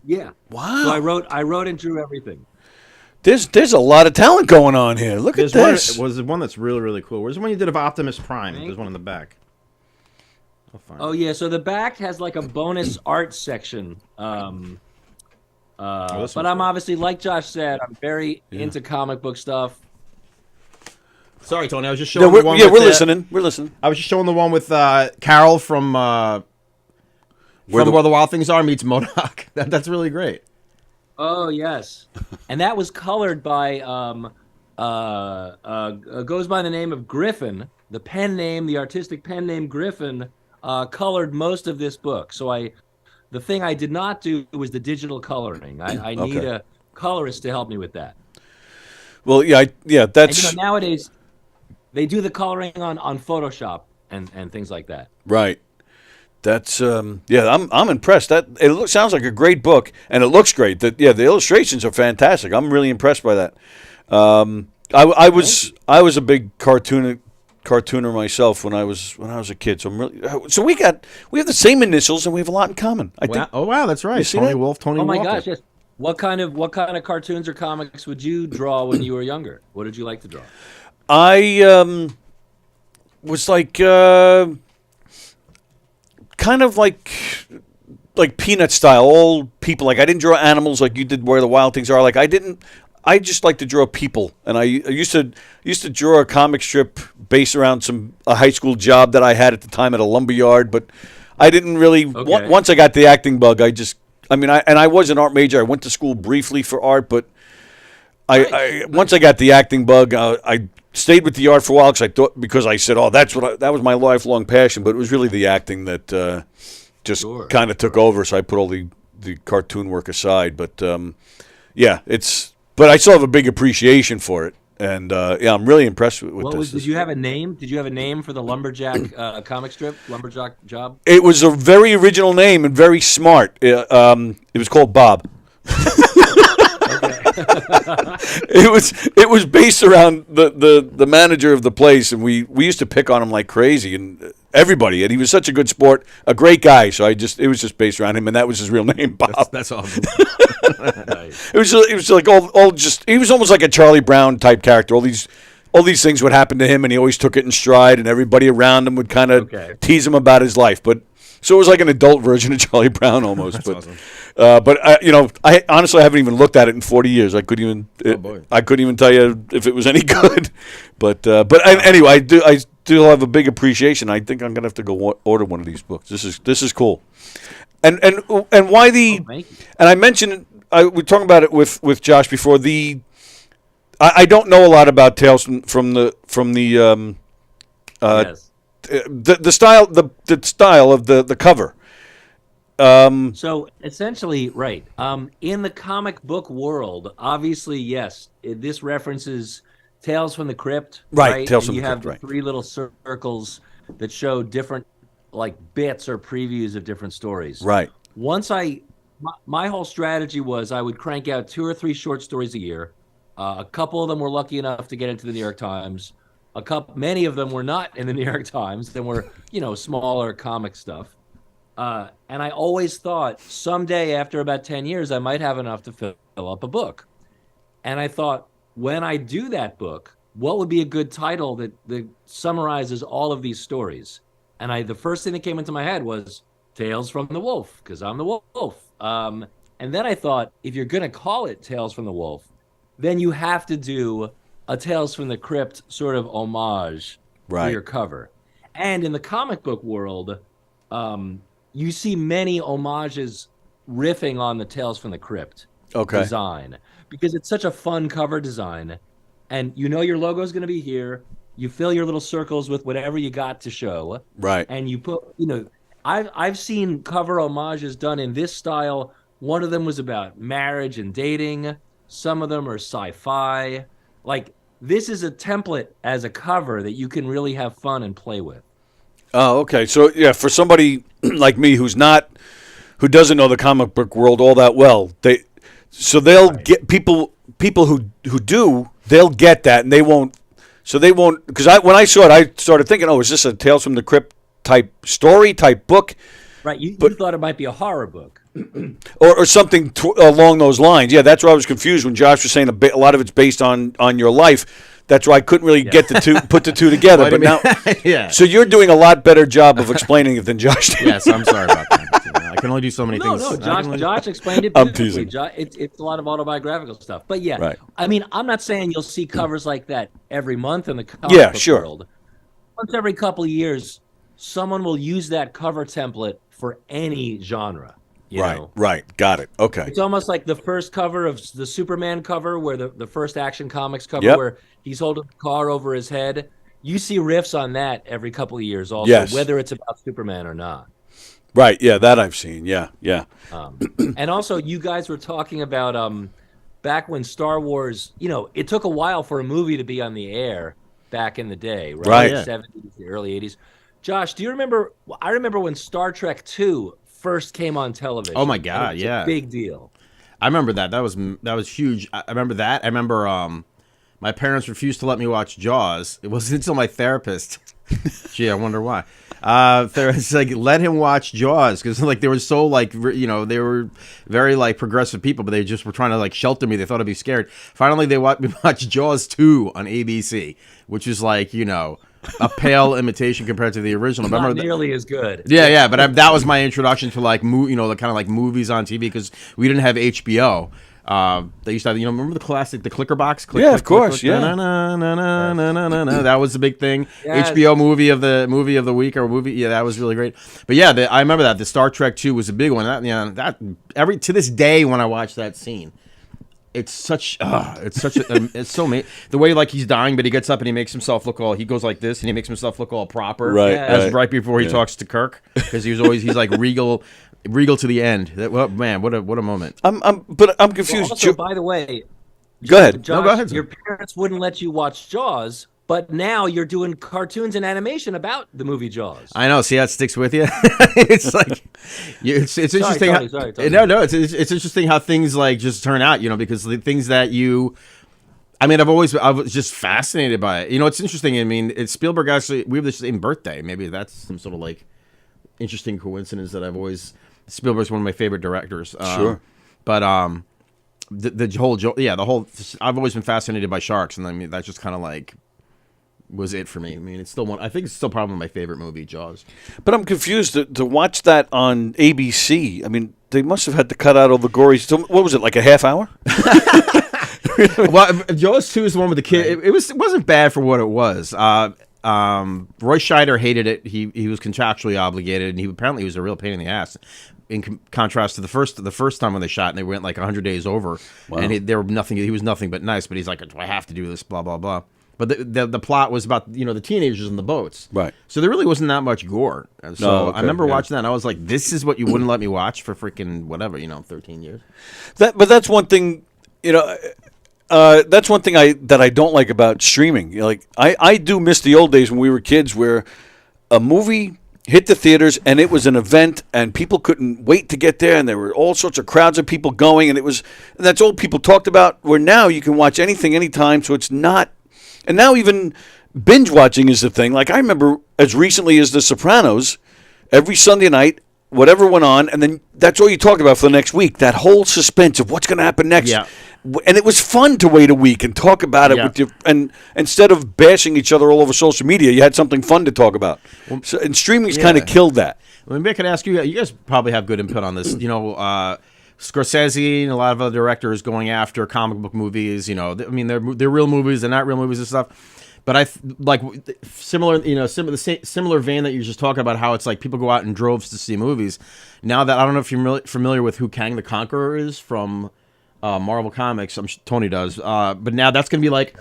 Yeah. Wow. So I wrote and drew everything. There's a lot of talent going on here. Look There's at this. was one that's really, really cool. Where's the one you did of Optimus Prime? There's one in the back. I'll find Oh yeah, so the back has like a bonus art section. this But one's I'm obviously, like Josh said, I'm very into comic book stuff. Sorry, Tony. I was just showing we're the one. we're with listening. We're listening. I was just showing the one with Carol from Where the Wild Things Are meets MODOK. That's really great. Oh yes, and that was colored by goes by the name of Griffin. The artistic pen name Griffin, colored most of this book. So the thing I did not do was the digital coloring. I need a colorist to help me with that. Well, that's And, nowadays they do the coloring on Photoshop and things like that. right. That's I'm impressed. Sounds like a great book, and it looks great. The illustrations are fantastic. I'm really impressed by that. I was a big cartooner myself when I was a kid. So we have the same initials and we have a lot in common. I think. Oh wow, that's right. see Tony that? Wolf. Tony. Oh my Walker. gosh! Yes. What kind of cartoons or comics would you draw when you were younger? What did you like to draw? I was like kind of like Peanut style, all people. Like I didn't draw animals like you did Where the Wild Things Are. Like I just like to draw people, and I used to draw a comic strip based around a high school job that I had at the time at a lumber yard. But I didn't really. Once I got the acting bug, I was an art major. I went to school briefly for art, but once I got the acting bug, I stayed with the art for a while because I said, oh, that was my lifelong passion. But it was really the acting that just kind of took over. So I put all the cartoon work aside. But but I still have a big appreciation for it. And I'm really impressed with this. Did you have a name? Did you have a name for the lumberjack comic strip? Lumberjack job? It was a very original name and very smart. It was called Bob. It was based around the manager of the place, and we used to pick on him like crazy, and everybody. And he was such a good sport, a great guy. So it was just based around him, and that was his real name, Bob. That's awesome. It was like all just. He was almost like a Charlie Brown type character. All these things would happen to him, and he always took it in stride, and everybody around him would kind of tease him about his life. But so it was like an adult version of Charlie Brown almost. That's awesome. I honestly haven't even looked at it in 40 years. I couldn't even tell you if it was any good. But anyway, I do have a big appreciation. I think I'm gonna have to go order one of these books. This is cool. And why the and I mentioned we talking about it with Josh before. I don't know a lot about Tales from the the style of the cover. So essentially, right. In the comic book world, obviously, yes, this references Tales from the Crypt. Right, Tales and from the Crypt, You have the three little circles that show different bits or previews of different stories. Right. Once my whole strategy was I would crank out 2 or 3 short stories a year. A couple of them were lucky enough to get into the New York Times. Many of them were not in the New York Times. They were, smaller comic stuff. And I always thought someday after about 10 years, I might have enough to fill up a book. And I thought, when I do that book, what would be a good title that summarizes all of these stories? And the first thing that came into my head was Tales from the Wolf, because I'm the wolf. And then I thought, if you're going to call it Tales from the Wolf, then you have to do a Tales from the Crypt sort of homage for your cover. And in the comic book world, you see many homages riffing on the Tales from the Crypt design, because it's such a fun cover design, and you know your logo is going to be here. You fill your little circles with whatever you got to show, and you put, I've seen cover homages done in this style. One of them was about marriage and dating. Some of them are sci-fi. Like, this is a template as a cover that you can really have fun and play with. Oh, okay. So yeah, for somebody like me who doesn't know the comic book world all that well, they'll get people who do, they'll get that, and they won't. So they won't, because when I saw it, I started thinking, oh, is this a Tales from the Crypt type story, type book? Right. You thought it might be a horror book. or something along those lines. Yeah, that's where I was confused when Josh was saying a lot of it's based on your life. That's why I couldn't really get put the two together. But now, so you're doing a lot better job of explaining it than Josh did. Yes, I'm sorry about that. I can only do so many things. No, Josh explained it I'm beautifully. teasing. It's a lot of autobiographical stuff. But yeah, I mean, I'm not saying you'll see covers like that every month in the comic book world. Once every couple of years, someone will use that cover template for any genre. You know? Right. Got it. Okay. It's almost like the first cover of the Superman cover, where the first Action Comics cover, where he's holding the car over his head. You see riffs on that every couple of years also, whether it's about Superman or not. Right, yeah, that I've seen, yeah. And also, you guys were talking about back when Star Wars, it took a while for a movie to be on the air back in the day, right? The 70s, the early 80s. Josh, do you remember? I remember when Star Trek II first came on television. Oh my God, it was a big deal. I remember that. That was huge. I remember that. I remember my parents refused to let me watch Jaws. It wasn't until my therapist. Gee, I wonder why. It's like, let him watch Jaws, because like they were so like they were very like progressive people, but they just were trying to like shelter me. They thought I'd be scared. Finally, they let me watch Jaws 2 on ABC, which is like a pale imitation compared to the original. Not nearly as good. Yeah, but that was my introduction to like the kind of like movies on TV, because we didn't have HBO. They used to have, remember the classic, the clicker box? Of course. That was the big thing. Yes. HBO movie of the week or movie. Yeah, that was really great. But yeah, I remember that the Star Trek 2 was a big one. To this day when I watch that scene, it's so the way like he's dying, but he gets up and he makes himself look he goes like this and he makes himself look all proper. Right before he talks to Kirk, because he's like regal to the end. Man, what a moment. I'm confused. Also, by the way, go ahead. Josh, go ahead. Your parents wouldn't let you watch Jaws, but now you're doing cartoons and animation about the movie Jaws. I know. See how it sticks with you? It's like it's interesting. Sorry. No. It's interesting how things like just turn out. Because the things that I was just fascinated by it. It's interesting. I mean, it's Spielberg actually. We have the same birthday. Maybe that's some sort of like interesting coincidence that Spielberg's one of my favorite directors. Sure. But the whole I've always been fascinated by sharks, and I mean that just kind of like was it for me. I mean, I think it's still probably my favorite movie, Jaws. But I'm confused to watch that on ABC. I mean, they must have had to cut out all the gory. What was it, like a half hour? Well, Jaws 2 is the one with the kid. It wasn't bad for what it was. Roy Scheider hated it. He was contractually obligated, and apparently he was a real pain in the ass. In contrast to the first time when they shot, and they went like 100 days over, and he was nothing but nice. But he's like, I have to do this, blah blah blah. But the plot was about the teenagers in the boats, right? So there really wasn't that much gore. So I remember watching that, and I was like, this is what you wouldn't let me watch for freaking whatever, 13 years. But that's one thing, that's one thing that I don't like about streaming. I do miss the old days when we were kids, where a movie hit the theaters and it was an event and people couldn't wait to get there, and there were all sorts of crowds of people going, and that's all people talked about. Where now you can watch anything anytime, so it's not. And now even binge watching is the thing. Like I remember as recently as The Sopranos, every Sunday night, whatever went on, and then that's all you talked about for the next week. That whole suspense of what's going to happen next. Yeah. And it was fun to wait a week and talk about it with you. And instead of bashing each other all over social media, you had something fun to talk about. And streaming's kind of killed that. Well, maybe I could ask you. You guys probably have good input on this. Scorsese and a lot of other directors going after comic book movies. You know, I mean, they're real movies, they're not real movies and stuff. But like similar, you know, similar vein that you're just talking about, how it's like people go out in droves to see movies. Now that I don't know if you're familiar with who Kang the Conqueror is from Marvel Comics, Tony does. But now that's gonna be like,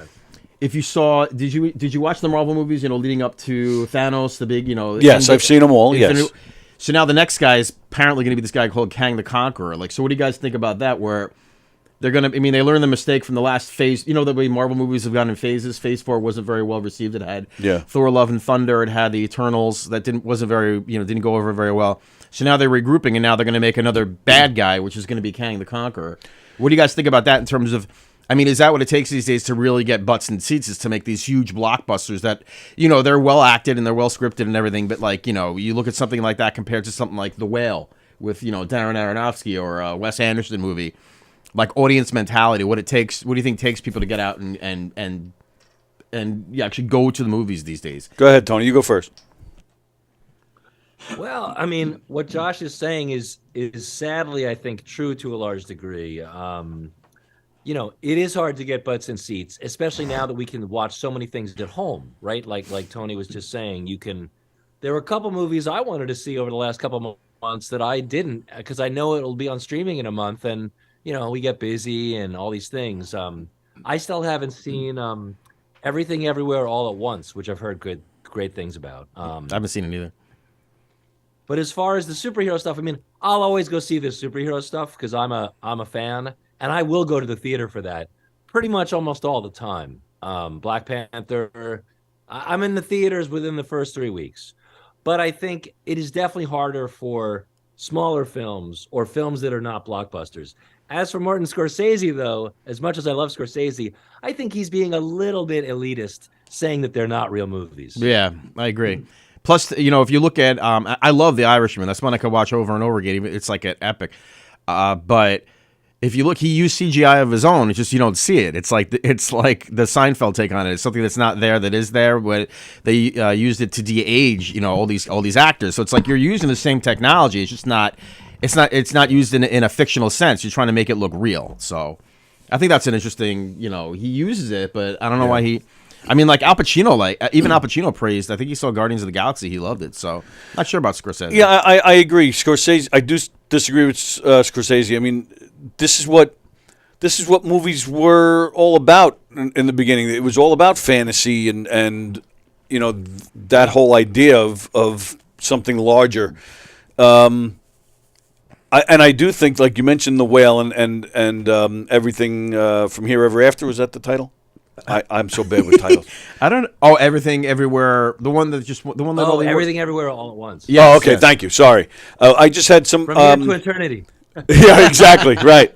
if you saw, did you watch the Marvel movies? You know, leading up to Thanos, the big, you know. Yes, I've seen them all. Yes. So now the next guy is apparently going to be this guy called Kang the Conqueror. Like, so what do you guys think about that? Where they're going to, I mean, they learned the mistake from the last phase. You know, the way Marvel movies have gone in phases. Phase 4 wasn't very well received. It had Thor: Love and Thunder. It had the Eternals that didn't go over very well. So now they're regrouping, and now they're going to make another bad guy, which is going to be Kang the Conqueror. What do you guys think about that in terms of? I mean, is that what it takes these days to really get butts in seats, is to make these huge blockbusters that, you know, they're well acted and they're well scripted and everything, but like, you know, you look at something like that compared to something like The Whale with, you know, Darren Aronofsky or a Wes Anderson movie, like audience mentality, what do you think takes people to get out and actually go to the movies these days? Go ahead, Tony. You go first. Well, I mean, what Josh is saying is sadly, I think, true to a large degree. You know, it is hard to get butts in seats, especially now that we can watch so many things at home, right? Like Tony was just saying, you can. There were a couple movies I wanted to see over the last couple months that I didn't, because I know it'll be on streaming in a month, and you know we get busy and all these things. I still haven't seen Everything Everywhere All at Once, which I've heard great things about. I haven't seen it either. But as far as the superhero stuff, I mean, I'll always go see the superhero stuff because I'm a fan. And I will go to the theater for that pretty much almost all the time. Black Panther, I'm in the theaters within the first 3 weeks. But I think it is definitely harder for smaller films or films that are not blockbusters. As for Martin Scorsese, though, as much as I love Scorsese, I think he's being a little bit elitist, saying that they're not real movies. Yeah, I agree. Plus, you know, if you look at, I love The Irishman. That's one I could watch over and over again. It's like an epic. But if you look, he used CGI of his own. It's just you don't see it. It's like the Seinfeld take on it. It's something that's not there that is there, but they used it to de-age, you know, all these actors. So it's like you're using the same technology. It's just not. It's not used in a fictional sense. You're trying to make it look real. So I think that's an interesting. You know, he uses it, but I don't know why he. I mean, like Al Pacino, even Al Pacino praised. I think he saw Guardians of the Galaxy. He loved it. So not sure about Scorsese. Yeah, I agree. Scorsese. I do disagree with Scorsese. I mean, this is what movies were all about in the beginning. It was all about fantasy and you know that whole idea of something larger. I do think, like you mentioned, The Whale and Everything from Here Ever After. Was that the title? I'm so bad with titles. I don't. Oh, Everything Everywhere. The one that. Everything Everywhere All at Once. Yes, oh, okay. Yes. Thank you. Sorry. I just had some. From here to eternity. Yeah, exactly. Right.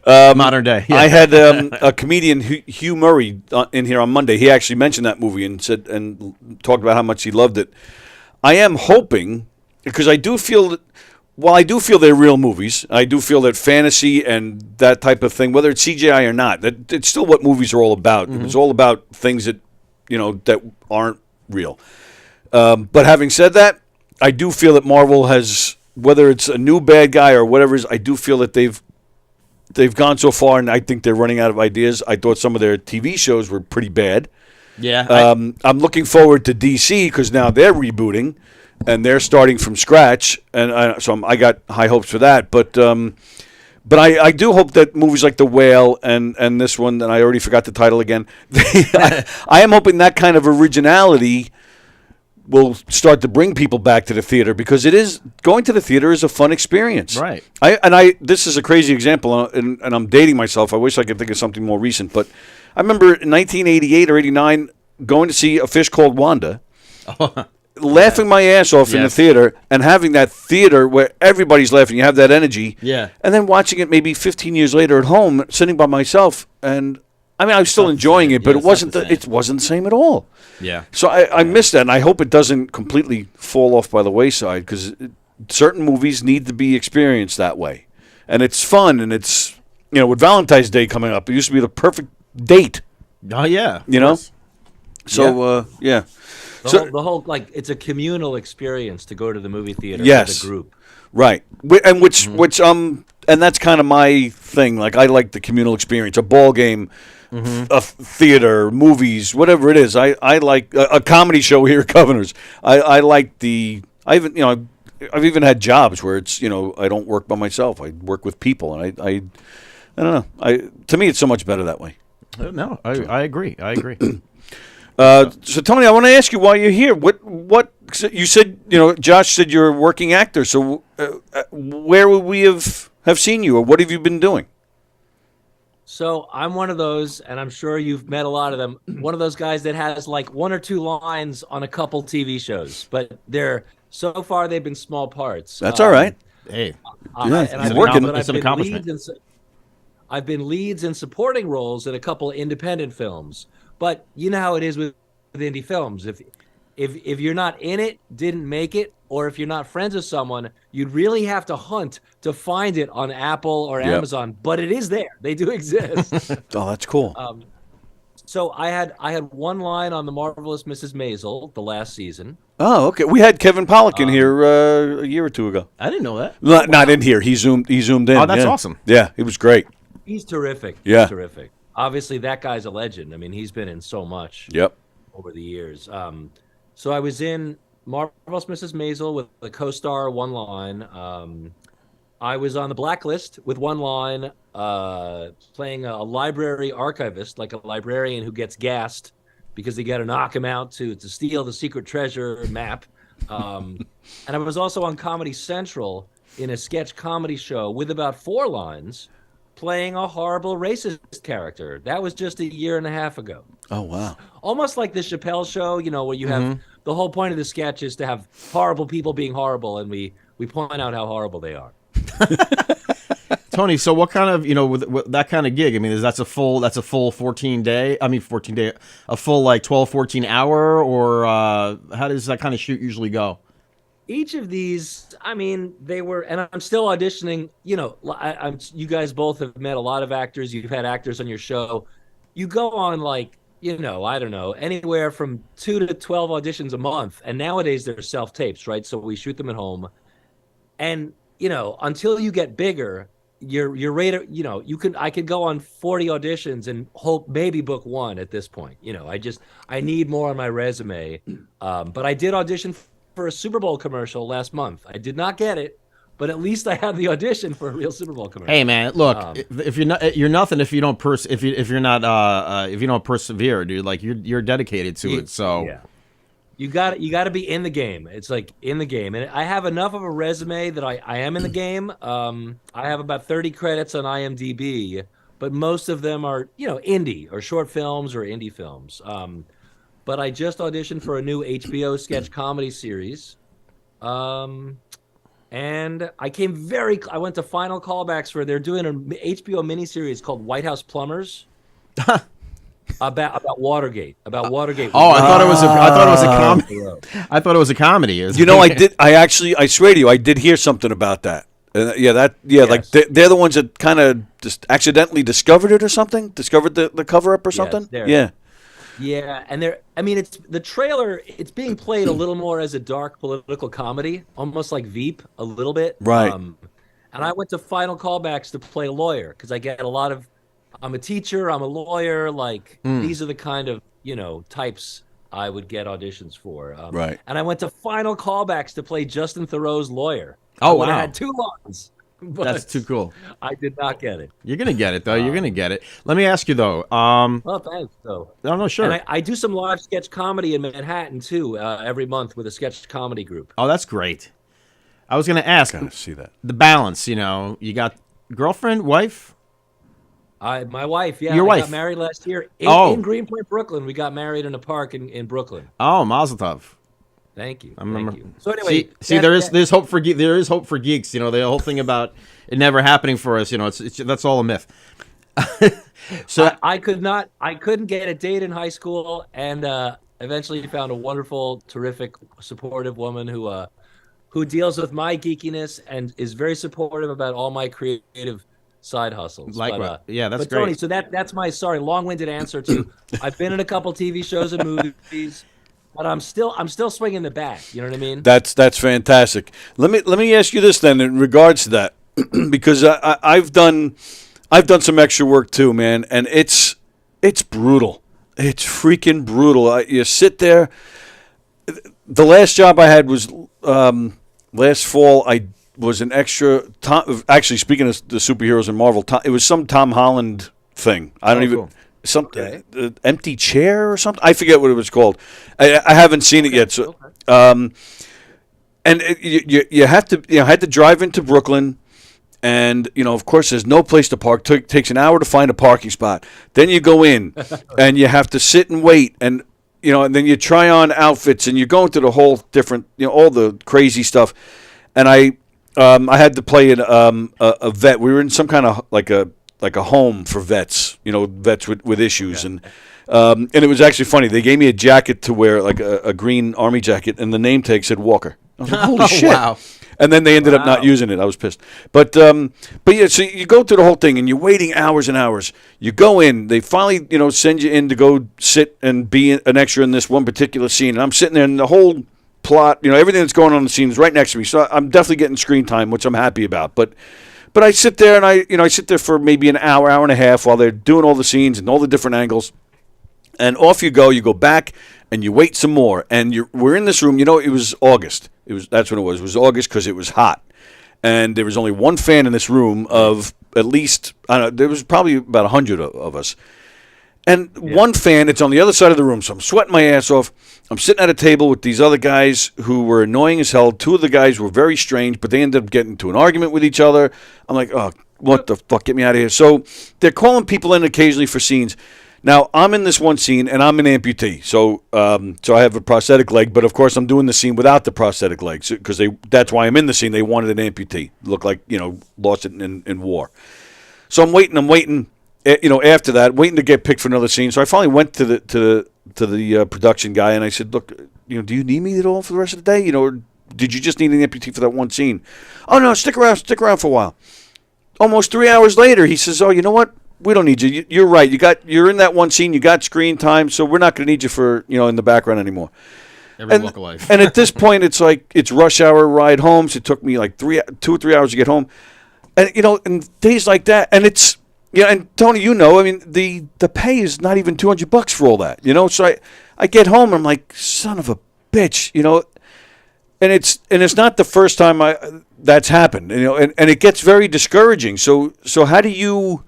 Modern day. Yeah. I had a comedian, Hugh Murray, in here on Monday. He actually mentioned that movie and talked about how much he loved it. I am hoping, because I do feel that. While I do feel they're real movies, I do feel that fantasy and that type of thing, whether it's CGI or not, that it's still what movies are all about. Mm-hmm. It's all about things that that aren't real. But having said that, I do feel that Marvel has, whether it's a new bad guy or whatever it is, I do feel that they've gone so far, and I think they're running out of ideas. I thought some of their TV shows were pretty bad. Yeah. I'm looking forward to DC because now they're rebooting. And they're starting from scratch, and so I got high hopes for that. But I do hope that movies like The Whale and this one, and I already forgot the title again. I am hoping that kind of originality will start to bring people back to the theater, because going to the theater is a fun experience. Right. This is a crazy example, and I'm dating myself. I wish I could think of something more recent, but I remember in 1988 or 89 going to see A Fish Called Wanda. Laughing my ass off in the theater, and having that theater where everybody's laughing, you have that energy, and then watching it maybe 15 years later at home, sitting by myself, and I mean I was still enjoying it, but it wasn't the same at all. Yeah. So I missed that, and I hope it doesn't completely fall off by the wayside, because certain movies need to be experienced that way, and it's fun, and it's with Valentine's Day coming up, it used to be the perfect date. Oh yeah. So yeah. The whole it's a communal experience to go to the movie theater yes, as a group. Right. And which and that's kind of my thing. Like I like the communal experience, a ball game, a theater, movies, whatever it is. I like a comedy show here at Governors. I like the. I even I've even had jobs where it's I don't work by myself. I work with people, and I don't know. To me, it's so much better that way. No, I agree. I agree. So Tony, I want to ask you while you're here. What you said? Josh said you're a working actor. So where would we have seen you, or what have you been doing? So I'm one of those, and I'm sure you've met a lot of them. One of those guys that has like one or two lines on a couple TV shows, but so far they've been small parts. That's all right. Hey, and working. It's an accomplishment. I've been leads and supporting roles in a couple of independent films. But you know how it is with indie films. If you're not in it, didn't make it, or if you're not friends with someone, you'd really have to hunt to find it on Apple or Amazon. But it is there; they do exist. Oh, that's cool. So I had one line on The Marvelous Mrs. Maisel, the last season. Oh, okay. We had Kevin Pollak in here a year or two ago. I didn't know that. Not in here. He zoomed in. Oh, that's awesome. Yeah, it was great. He's terrific. Yeah. He's terrific. Obviously, that guy's a legend. I mean, he's been in so much over the years. So I was in Marvelous Mrs. Maisel with the co-star, one line. I was on The Blacklist with one line, playing a library archivist, like a librarian who gets gassed because they got to knock him out to steal the secret treasure map. And I was also on Comedy Central in a sketch comedy show with about 4 lines, playing a horrible racist character. That was just a year and a half ago. Oh, wow. Almost like the Chappelle show, where you have the whole point of the sketch is to have horrible people being horrible, and we point out how horrible they are. Tony, so what kind of, with that kind of gig, I mean, that's a full 14 day, a full like 12, 14 hour, or how does that kind of shoot usually go? Each of these, I mean, they were, and I'm still auditioning. You guys both have met a lot of actors. You've had actors on your show. You go on like, I don't know, anywhere from 2 to 12 auditions a month. And nowadays they're self-tapes, right? So we shoot them at home. And, until you get bigger, your rate of, I could go on 40 auditions and hope maybe book one at this point. I need more on my resume. But I did audition for a Super Bowl commercial last month. I did not get it, but at least I had the audition for a real Super Bowl commercial. Hey man, look, if you're nothing if you don't if you don't persevere, dude. Like you're dedicated to it. So yeah, you got to be in the game. It's like in the game, and I have enough of a resume that I am in the game. I have about 30 credits on IMDb, but most of them are indie or short films or indie films. But I just auditioned for a new HBO sketch comedy series. And I went to final callbacks they're doing an HBO miniseries called White House Plumbers about Watergate. Oh, I thought it was a comedy. I thought it was a comedy. I swear to you, I did hear something about that. Yes. Like they're the ones that kind of just accidentally discovered it or something, discovered the cover up or something. Yes, yeah, and it's the trailer. It's being played a little more as a dark political comedy, almost like Veep, a little bit. Right. And I went to final callbacks to play a lawyer because I get a lot of. I'm a teacher. I'm a lawyer. Like these are the kind of types I would get auditions for. Right. And I went to final callbacks to play Justin Theroux's lawyer. Oh wow! I had 2 lines. That's too cool. I did not get it. You're gonna get it though. You're gonna get it. Let me ask you though. Well, thanks. Though. No, sure. And I do some live sketch comedy in Manhattan too, every month with a sketch comedy group. Oh, that's great. I was gonna ask. Gotta see that. The balance. You got girlfriend, wife. My wife. Yeah, Your wife. Got married last year in Greenpoint, Brooklyn. We got married in a park in Brooklyn. Oh, Mazel tov. Thank you. I remember. Thank you. So anyway, there's hope for geeks. The whole thing about it never happening for us. It's that's all a myth. So I couldn't get a date in high school, and eventually found a wonderful, terrific, supportive woman who deals with my geekiness and is very supportive about all my creative side hustles. That's great. Tony, so that's my long-winded answer to. I've been in a couple TV shows and movies. But I'm still swinging the bat. You know what I mean? That's fantastic. Let me ask you this then in regards to that. because I've done some extra work too, man, and it's brutal. It's freaking brutal. You sit there. The last job I had was last fall. I was an extra. Actually, speaking of the superheroes in Marvel, it was some Tom Holland thing. I don't even. Cool. Something empty chair or something. I forget what it was called. I haven't seen it yet. So, and you have to had to drive into Brooklyn, and of course there's no place to park. Takes an hour to find a parking spot. Then you go in, and you have to sit and wait, and and then you try on outfits, and you're going through the whole different all the crazy stuff. And I had to play a vet. We were in some kind of like a home for vets, vets with issues. And it was actually funny. They gave me a jacket to wear, like a green army jacket, and the name tag said Walker. I was like, holy shit. Wow. And then they ended up not using it. I was pissed. But yeah, so you go through the whole thing, and you're waiting hours and hours. You go in. They finally, send you in to go sit and be an extra in this one particular scene. And I'm sitting there, and the whole plot, everything that's going on in the scene is right next to me. So I'm definitely getting screen time, which I'm happy about. But I sit there and I sit there for maybe an hour, hour and a half while they're doing all the scenes and all the different angles. And off you go. You go back and you wait some more. And we're in this room. It was August. That's when it was. It was August because it was hot. And there was only one fan in this room of at least, I don't know, there was probably about 100 of us. And one fan, it's on the other side of the room. So I'm sweating my ass off. I'm sitting at a table with these other guys who were annoying as hell. Two of the guys were very strange, but they ended up getting into an argument with each other. I'm like, oh, what the fuck? Get me out of here. So they're calling people in occasionally for scenes. Now, I'm in this one scene, and I'm an amputee. So so I have a prosthetic leg, but of course I'm doing the scene without the prosthetic legs because that's why I'm in the scene. They wanted an amputee. Looked like, lost it in war. So I'm waiting. After that, waiting to get picked for another scene. So I finally went to the production guy and I said, "Look, do you need me at all for the rest of the day? Or did you just need an amputee for that one scene?" "Oh no, stick around for a while." Almost 3 hours later, he says, "Oh, you know what? We don't need you. You're right. You're in that one scene. You got screen time, so we're not going to need you for in the background anymore." Every walk of life. And at this point, it's like it's rush hour ride home. So it took me like 2 or 3 hours to get home, and and days like that, and it's. Yeah, and Tony, I mean, the pay is not even $200 for all that, So I get home and I'm like, son of a bitch, and it's not the first time that's happened, and it gets very discouraging. So how do you?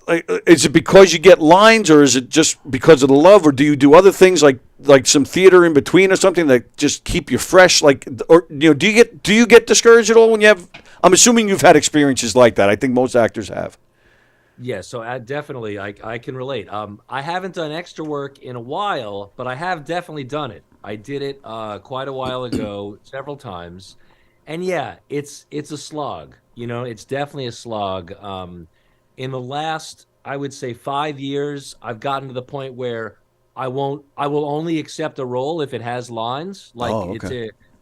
Like, is it because you get lines, or is it just because of the love, or do you do other things like some theater in between or something that just keep you fresh? Like, or do you get discouraged at all when you have? I'm assuming you've had experiences like that. I think most actors have. Yeah, so definitely, I can relate. I haven't done extra work in a while, but I have definitely done it. I did it quite a while ago, several times, and yeah, it's a slog. It's definitely a slog. In the last, I would say 5 years, I've gotten to the point where I will only accept a role if it has lines. Like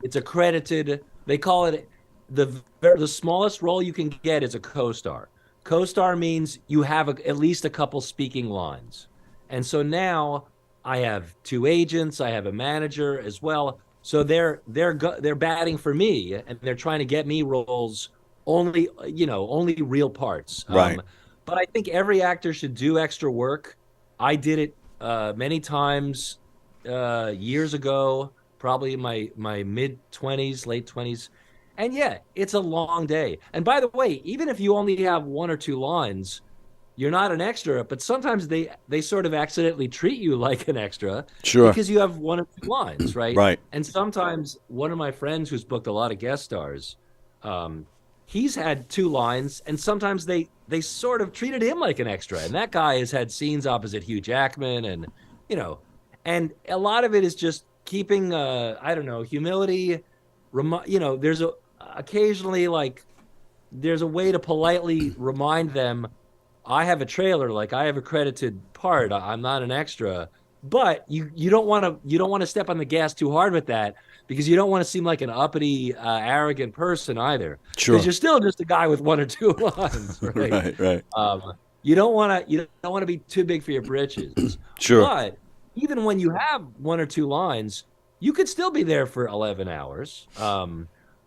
it's accredited. They call it the smallest role you can get is a co-star. Co-star means you have at least a couple speaking lines. And so now I have 2 agents, I have a manager as well. So they're batting for me, and they're trying to get me roles only real parts. Right. But I think every actor should do extra work. I did it many times years ago, probably in my mid-20s, late 20s. And yeah, it's a long day. And by the way, even if you only have 1 or 2 lines, you're not an extra, but sometimes they sort of accidentally treat you like an extra. Sure. Because you have 1 or 2 lines, right? Right. And sometimes one of my friends who's booked a lot of guest stars, he's had 2 lines, and sometimes they sort of treated him like an extra. And that guy has had scenes opposite Hugh Jackman, and and a lot of it is just keeping humility. There's occasionally, there's a way to politely remind them, I have a trailer, I have a credited part, I'm not an extra. But you don't want to step on the gas too hard with that, because you don't want to seem like an uppity, arrogant person either. Sure. Because you're still just a guy with 1 or 2 lines, right? Right. You don't want to be too big for your britches. Sure. But even when you have 1 or 2 lines, you could still be there for 11 hours.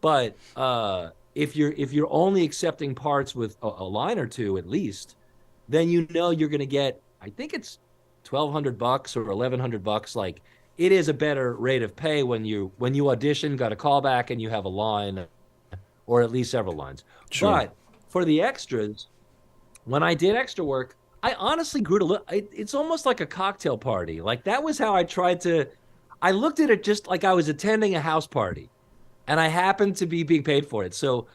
But if you're only accepting parts with a line or two at least, then you know you're going to get, I think it's $1,200 or $1,100. Like, it is a better rate of pay when you audition, got a callback, and you have a line, or at least several lines. Sure. But for the extras, when I did extra work, I honestly grew to look. It's almost like a cocktail party. Like, that was how I tried to. I looked at it just like I was attending a house party, and I happened to be being paid for it. So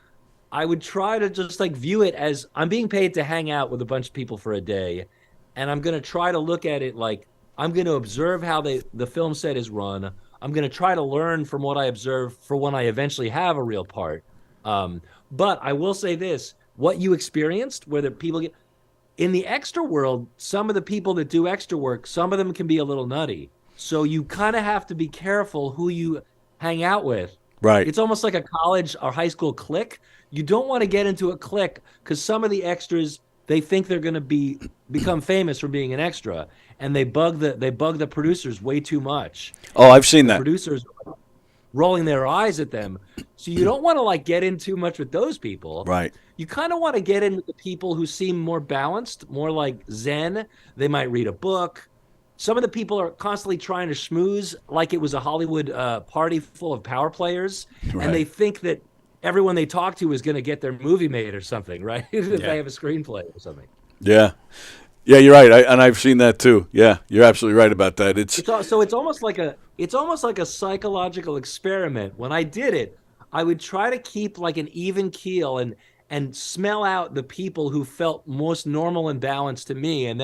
I would try to just like view it as I'm being paid to hang out with a bunch of people for a day, and I'm going to try to look at it like I'm going to observe how the film set is run. I'm going to try to learn from what I observe for when I eventually have a real part. But I will say this, what you experienced, where the people get in the extra world, some of the people that do extra work, some of them can be a little nutty. So you kind of have to be careful who you hang out with. Right. It's almost like a college or high school clique. You don't want to get into a clique because some of the extras, they think they're going to become famous for being an extra, and they bug the producers way too much. Oh, I've seen that. Producers are rolling their eyes at them. So you don't want to like get in too much with those people. Right. You kind of want to get in with the people who seem more balanced, more like Zen. They might read a book. Some of the people are constantly trying to schmooze like it was a Hollywood party full of power players, Right. and they think that everyone they talk to is going to get their movie made or something, right? If they have a screenplay or something. Yeah. Yeah, you're right. And I've seen that too. Yeah, you're absolutely right about that. So it's almost like a psychological experiment. When I did it, I would try to keep like an even keel and smell out the people who felt most normal and balanced to me, and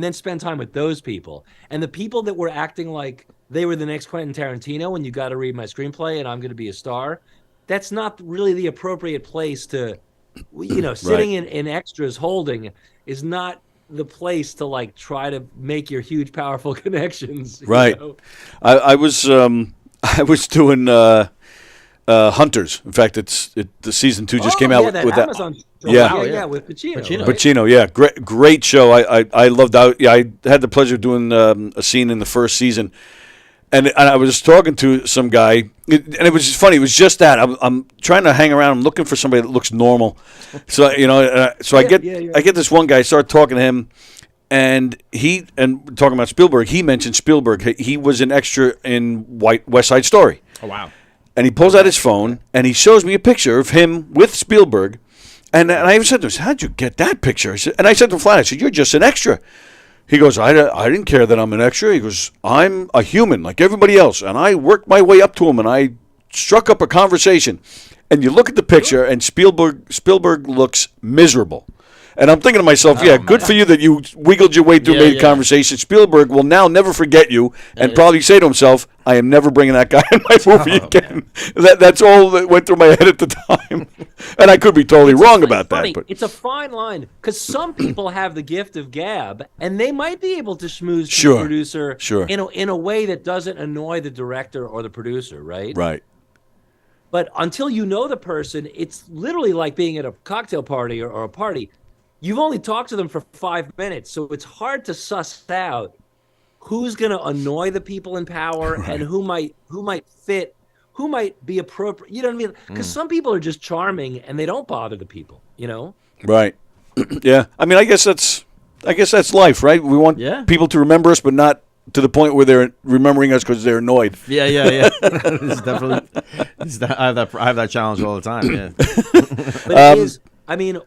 then spend time with those people. And the people that were acting like they were the next Quentin Tarantino and you got to read my screenplay and I'm going to be a star, that's not really the appropriate place to, sitting in extras holding is not the place to like try to make your huge, powerful connections. Right. I was doing Hunters. In fact, the season 2 just came out with that. Amazon show. Yeah, with Pacino. Pacino, yeah, great show. I loved out. Yeah, I had the pleasure of doing a scene in the first season, and I was talking to some guy, and it was just funny. It was just that I'm trying to hang around. I'm looking for somebody that looks normal. So I get this one guy. I start talking to him, and talking about Spielberg. He mentioned Spielberg. He was an extra in West Side Story. Oh wow. And he pulls out his phone, and he shows me a picture of him with Spielberg. And I even said to him, how'd you get that picture? I said to him flat, I said, you're just an extra. He goes, I didn't care that I'm an extra. He goes, I'm a human like everybody else. And I worked my way up to him, and I struck up a conversation. And you look at the picture, and Spielberg looks miserable. And I'm thinking to myself, good for you that you wiggled your way through made conversation. Spielberg will now never forget you and probably say to himself, I am never bringing that guy in my movie again. That's all that went through my head at the time. And I could be totally wrong about that. But it's a fine line because some people have the gift of gab and they might be able to schmooze Sure. the producer Sure. in a way that doesn't annoy the director or the producer, right? Right. But until you know the person, it's literally like being at a cocktail party or a party. You've only talked to them for 5 minutes, so it's hard to suss out who's going to annoy the people in power and who might fit, who might be appropriate. You know what I mean? Because some people are just charming and they don't bother the people. You know? Right. Yeah. I mean, I guess that's life, right? We want people to remember us, but not to the point where they're remembering us because they're annoyed. Yeah. It's definitely. I have that challenge all the time. Yeah. But it is. I mean.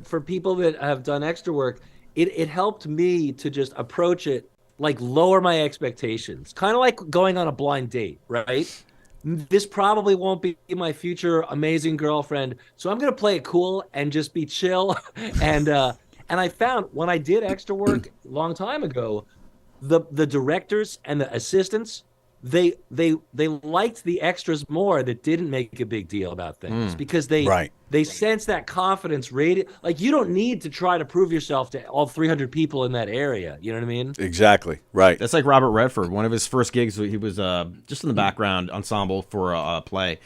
For people that have done extra work, it helped me to just approach it, like lower my expectations. Kind of like going on a blind date, right? This probably won't be my future amazing girlfriend, so I'm going to play it cool and just be chill. And I found when I did extra work a long time ago, the directors and the assistants, they liked the extras more that didn't make a big deal about things because they sense that confidence rated. Like, you don't need to try to prove yourself to all 300 people in that area. You know what I mean? Exactly. Right. That's like Robert Redford. One of his first gigs, he was just in the background ensemble for a play.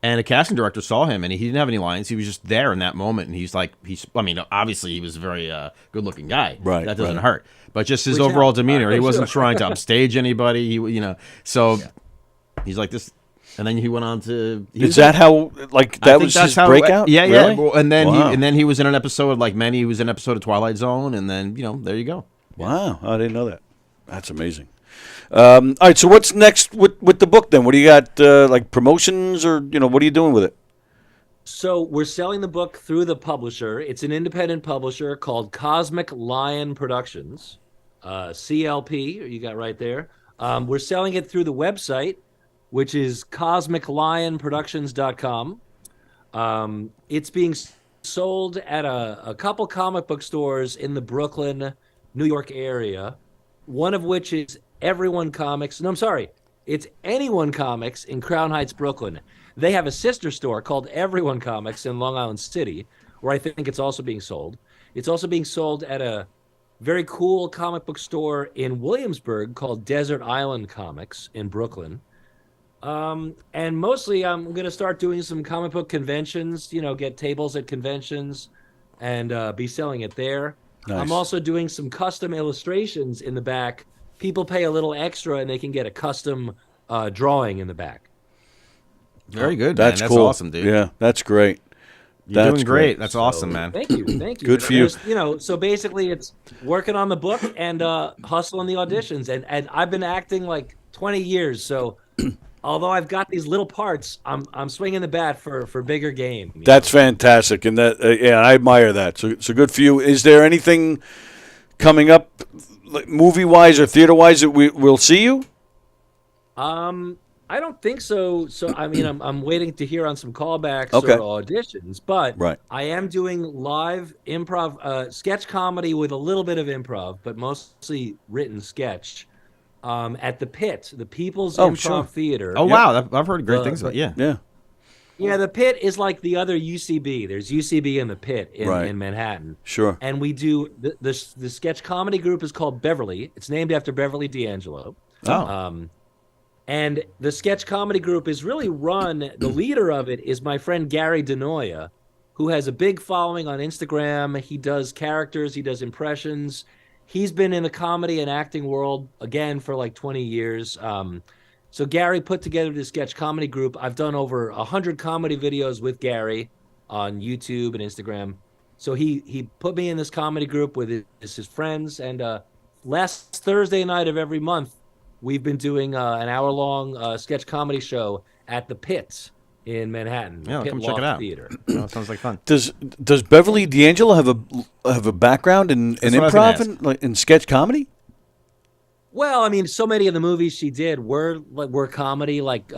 And a casting director saw him, and he didn't have any lines. He was just there in that moment, and obviously he was a very good-looking guy. Right. That doesn't hurt. But just his overall demeanor, he wasn't trying to upstage anybody. So he's like this. And then he went on to. Is that how? Like that was his breakout? Yeah, yeah. Really? Well, and then Wow. he was in an episode like many. He was in an episode of Twilight Zone, and then there you go. Wow, I didn't know that. That's amazing. All right, so what's next with the book then? What do you got? Like promotions, or what are you doing with it? So we're selling the book through the publisher. It's an independent publisher called Cosmic Lion Productions, CLP. You got right there. We're selling it through the website, which is cosmiclionproductions.com. It's being sold at a couple comic book stores in the Brooklyn, New York area, one of which is Everyone Comics. No, I'm sorry. It's Anyone Comics in Crown Heights, Brooklyn. They have a sister store called Everyone Comics in Long Island City, where I think it's also being sold. It's also being sold at a very cool comic book store in Williamsburg called Desert Island Comics in Brooklyn. And mostly I'm going to start doing some comic book conventions, get tables at conventions and be selling it there. Nice. I'm also doing some custom illustrations in the back. People pay a little extra and they can get a custom drawing in the back. Very good. That's man. cool. That's awesome, dude. Yeah, that's great. You're That's doing great. That's awesome, man. Thank you. Good for you. So basically it's working on the book and hustling the auditions. And I've been acting like 20 years. So although I've got these little parts, I'm swinging the bat for bigger game. That's fantastic, and that I admire that. So good for you. Is there anything coming up, like, movie-wise or theater-wise, that we'll see you? I don't think so. So I mean, I'm waiting to hear on some callbacks Okay. or auditions, but Right. I am doing live improv, sketch comedy with a little bit of improv, but mostly written sketch. At the Pit, the People's Improv sure. Theater. Oh wow, I've heard great things about. Yeah. Yeah. Yeah, the Pit is like the other UCB. There's UCB in the Pit in Manhattan. Sure. And we do the sketch comedy group is called Beverly. It's named after Beverly D'Angelo. Oh. And the sketch comedy group is really run. The leader of it is my friend Gary DeNoia, who has a big following on Instagram. He does characters. He does impressions. He's been in the comedy and acting world again for like 20 years. So Gary put together this sketch comedy group. I've done over 100 comedy videos with Gary on YouTube and Instagram. So he put me in this comedy group with his friends. And last Thursday night of every month, we've been doing an hour-long sketch comedy show at the Pit in Manhattan. Yeah, Pit come check Loft it out. Theater. Oh, sounds like fun. Does Beverly D'Angelo have a background in That's what I was improv and in sketch comedy? Well, I mean, so many of the movies she did were comedy, like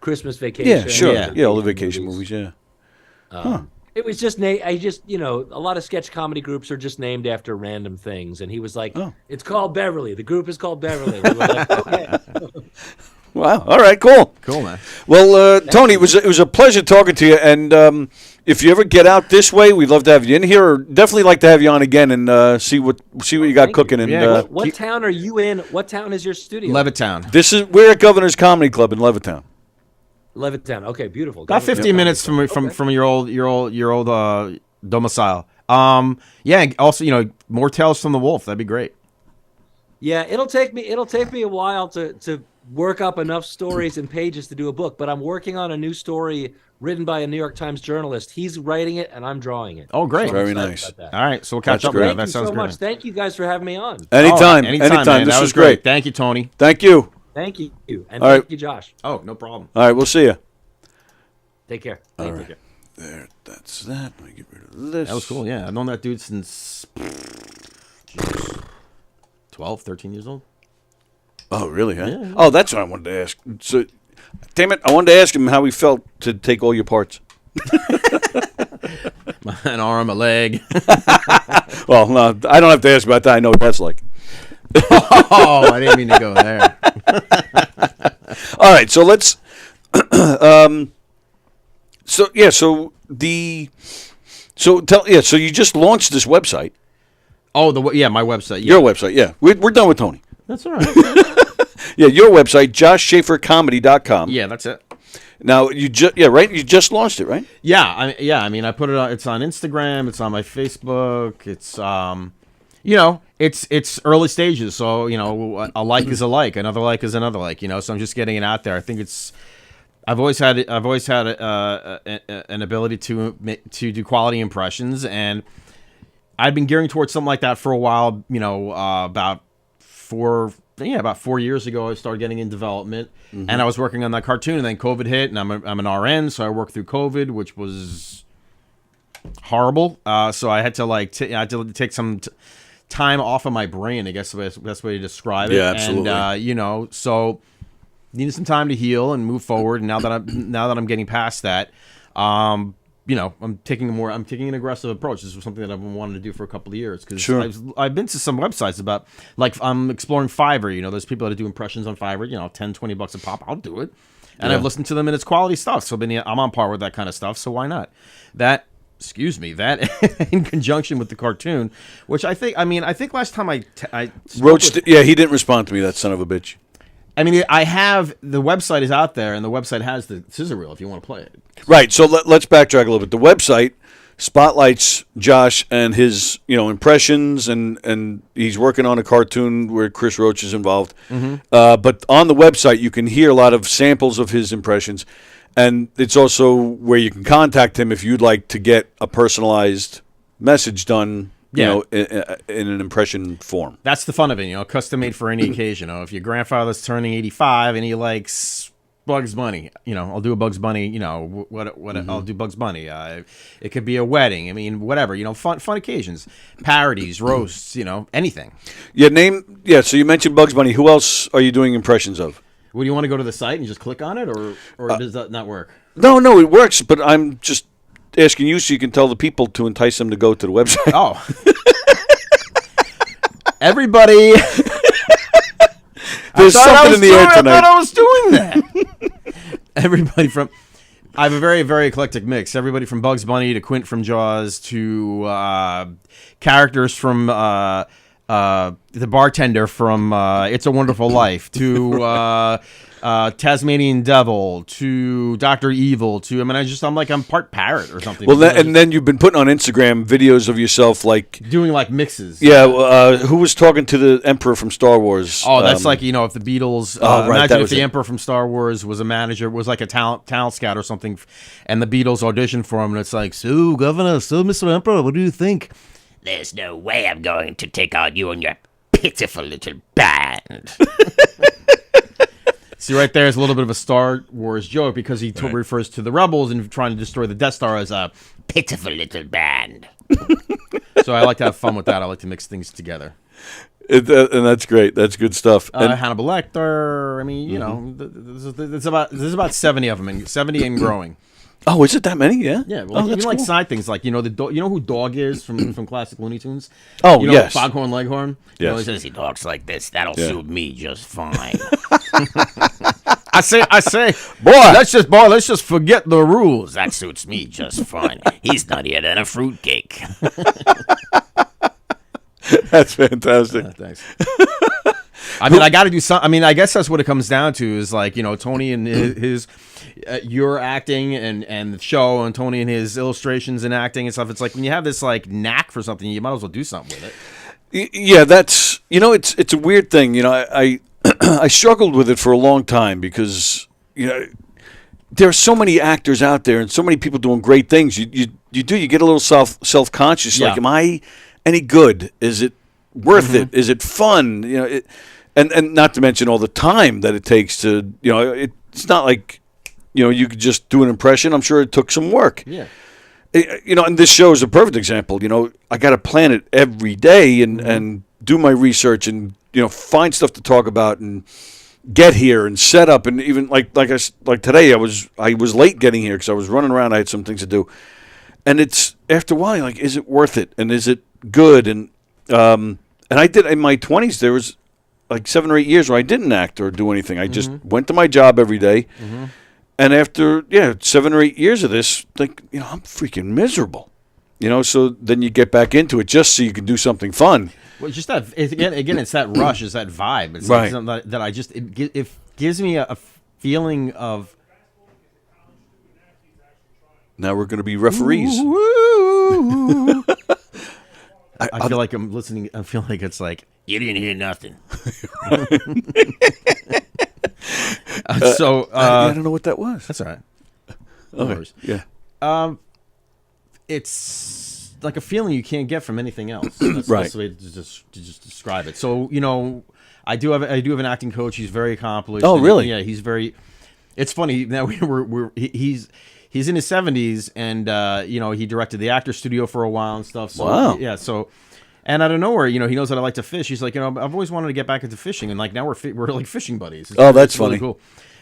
Christmas Vacation. Yeah, sure. Yeah. Yeah, all the vacation movies. Yeah. It was just a lot of sketch comedy groups are just named after random things, and he was like, "It's called Beverly. The group is called Beverly." We were like, "Okay." Wow. All right. Cool. Cool, man. Well, Tony, it was a pleasure talking to you. And if you ever get out this way, we'd love to have you in here. Or definitely like to have you on again and see what you got cooking. And Yeah, what town are you in? What town is your studio? Levittown. We're at Governor's Comedy Club in Levittown. Levittown. Okay, beautiful. About 15 minutes from your old domicile. Yeah. Also, more Tales from the Wolf. That'd be great. Yeah, it'll take me a while to work up enough stories and pages to do a book, but I'm working on a new story written by a New York Times journalist. He's writing it and I'm drawing it. Oh, great. So Very I'm excited nice. about that. All right, so we'll catch up. great. That Thank you sounds so great. much. Thank you guys for having me on. Anytime. Anytime, man. This That was was great. great. Thank you, Tony. Thank you. Thank you. And All thank right. you, Josh. Oh, no problem. All right. We'll see you. Take care. All Thank right. you. There. That's that. Let me get rid of this. That was cool. Yeah, I've known that dude since 12, 13 years old. Oh, really? Huh? Yeah. Oh, that's what I wanted to ask. So, damn it, I wanted to ask him how he felt to take all your parts. An arm, a leg. Well, no, I don't have to ask about that. I know what that's like. Oh, I didn't mean to go there. All right, so let's. So you just launched this website. Oh, my website. Yeah. Your website, yeah. We're done with Tony. That's all right. Yeah, your website, joshshaffercomedy.com. Yeah, that's it. Now you right. You just launched it, right? Yeah, I mean, I put it on. It's on Instagram. It's on my Facebook. It's it's early stages. So a like is a like, another like is another like. So I'm just getting it out there. I've always had an ability to do quality impressions, and I've been gearing towards something like that for a while. You know, about 4 years ago, I started getting in development, and I was working on that cartoon, and then COVID hit, and I'm an RN, so I worked through COVID, which was horrible. So I had to take some time off of my brain, I guess the best way to describe it. Yeah, absolutely. And so needed some time to heal and move forward. And now that I'm getting past that, I'm taking an aggressive approach. This was something that I've been wanting to do for a couple of years, because Sure. I've been to some websites about, like, I'm exploring Fiverr. There's people that do impressions on Fiverr, $10-20 a pop. I'll do it. And I've listened to them, and it's quality stuff. So I'm on par with that kind of stuff. So why not? That in conjunction with the cartoon, which I think last time I Roach, he didn't respond to me, that son of a bitch. I mean, I have, the website is out there, and the website has the scissor reel if you want to play it. Right, so let's backtrack a little bit. The website spotlights Josh and his, impressions, and he's working on a cartoon where Chris Roach is involved. But on the website, you can hear a lot of samples of his impressions. And it's also where you can contact him if you'd like to get a personalized message done, in an impression form. That's the fun of it, custom made for any occasion. If your grandfather's turning 85 and he likes Bugs Bunny, I'll do a Bugs Bunny, I'll do Bugs Bunny. It could be a wedding. I mean, whatever, fun occasions, parodies, roasts, anything. So you mentioned Bugs Bunny. Who else are you doing impressions of? Would you want to go to the site and just click on it, or does that not work? No, it works, but I'm just asking you so you can tell the people to entice them to go to the website. Oh. Everybody. There's something in the air tonight. I thought I was doing that. I have a very, very eclectic mix. Everybody from Bugs Bunny to Quint from Jaws to characters from the bartender from It's a Wonderful Life to Tasmanian Devil to Dr. Evil to, I'm part parrot or something. Well, then you've been putting on Instagram videos of yourself doing mixes. Yeah, who was talking to the Emperor from Star Wars? Oh, that's if the Beatles. Imagine if the Emperor from Star Wars was a manager, was like a talent scout or something, and the Beatles auditioned for him, and it's like, so Governor, so Mr. Emperor, what do you think? There's no way I'm going to take on you and your pitiful little band. See, right there is a little bit of a Star Wars joke, because he refers to the rebels and trying to destroy the Death Star as a pitiful little band. So I like to have fun with that. I like to mix things together. And that's great. That's good stuff. Hannibal Lecter. I mean, there's about 70 of them, and 70 and growing. Oh, is it that many? Yeah. Yeah. Well, even cool. Side things like who Dog is from classic Looney Tunes. Oh, yes. Foghorn Leghorn. Yes. He says he talks like this. That'll suit me just fine. I say, boy, let's just forget the rules. That suits me just fine. He's nuttier than a fruitcake. That's fantastic. Thanks. I got to do something. I guess that's what it comes down to is Tony and his your acting and the show, and Tony and his illustrations and acting and stuff. It's like when you have this knack for something, you might as well do something with it. Yeah, that's it's a weird thing. I I struggled with it for a long time because there are so many actors out there and so many people doing great things. You get a little self-conscious. Yeah. Like, am I any good? Is it worth it? Is it fun? And not to mention all the time that it takes to, it's not like, you could just do an impression. I'm sure it took some work. Yeah. And this show is a perfect example. I got to plan it every day and do my research and, find stuff to talk about and get here and set up. And even like today, I was late getting here because I was running around. I had some things to do. And it's after a while, is it worth it? And is it good? And I did in my 20s, there was 7 or 8 years where I didn't act or do anything. I just went to my job every day. And after 7 or 8 years of this, I'm freaking miserable. So then you get back into it just so you can do something fun. Well, just that again, it's that rush, it's that vibe. It's right. Something that I just it gives me a feeling of. Now we're going to be referees. I feel like I'm listening. I feel like it's like you didn't hear nothing. I don't know what that was. That's all right. No Okay. worries. Yeah. It's like a feeling you can't get from anything else. That's Right. the way to just describe it. So I do have an acting coach. He's very accomplished. Oh, and really? Yeah, he's very. It's funny now. He's in his 70s, and he directed the Actor Studio for a while and stuff. So, Wow. Yeah. So, and out of nowhere, he knows that I like to fish. He's like, I've always wanted to get back into fishing, and like now we're like fishing buddies. That's really funny. cool.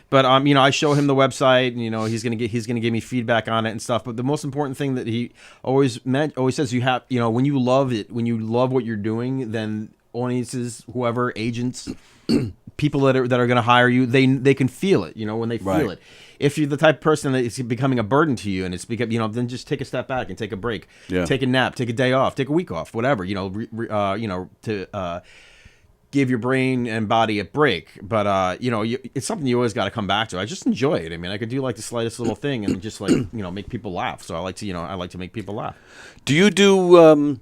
But I show him the website, and he's gonna give me feedback on it and stuff. But the most important thing that he always says, you have, when you love it, when you love what you're doing, then audiences, whoever, agents, people that are going to hire you, they can feel it. When they feel it. If you're the type of person that is becoming a burden to you, and it's then just take a step back and take a break, take a nap, take a day off, take a week off, whatever. To give your brain and body a break. But it's something you always got to come back to. I just enjoy it. I mean, I could do like the slightest little thing and just like make people laugh. So I like to make people laugh. Do you do?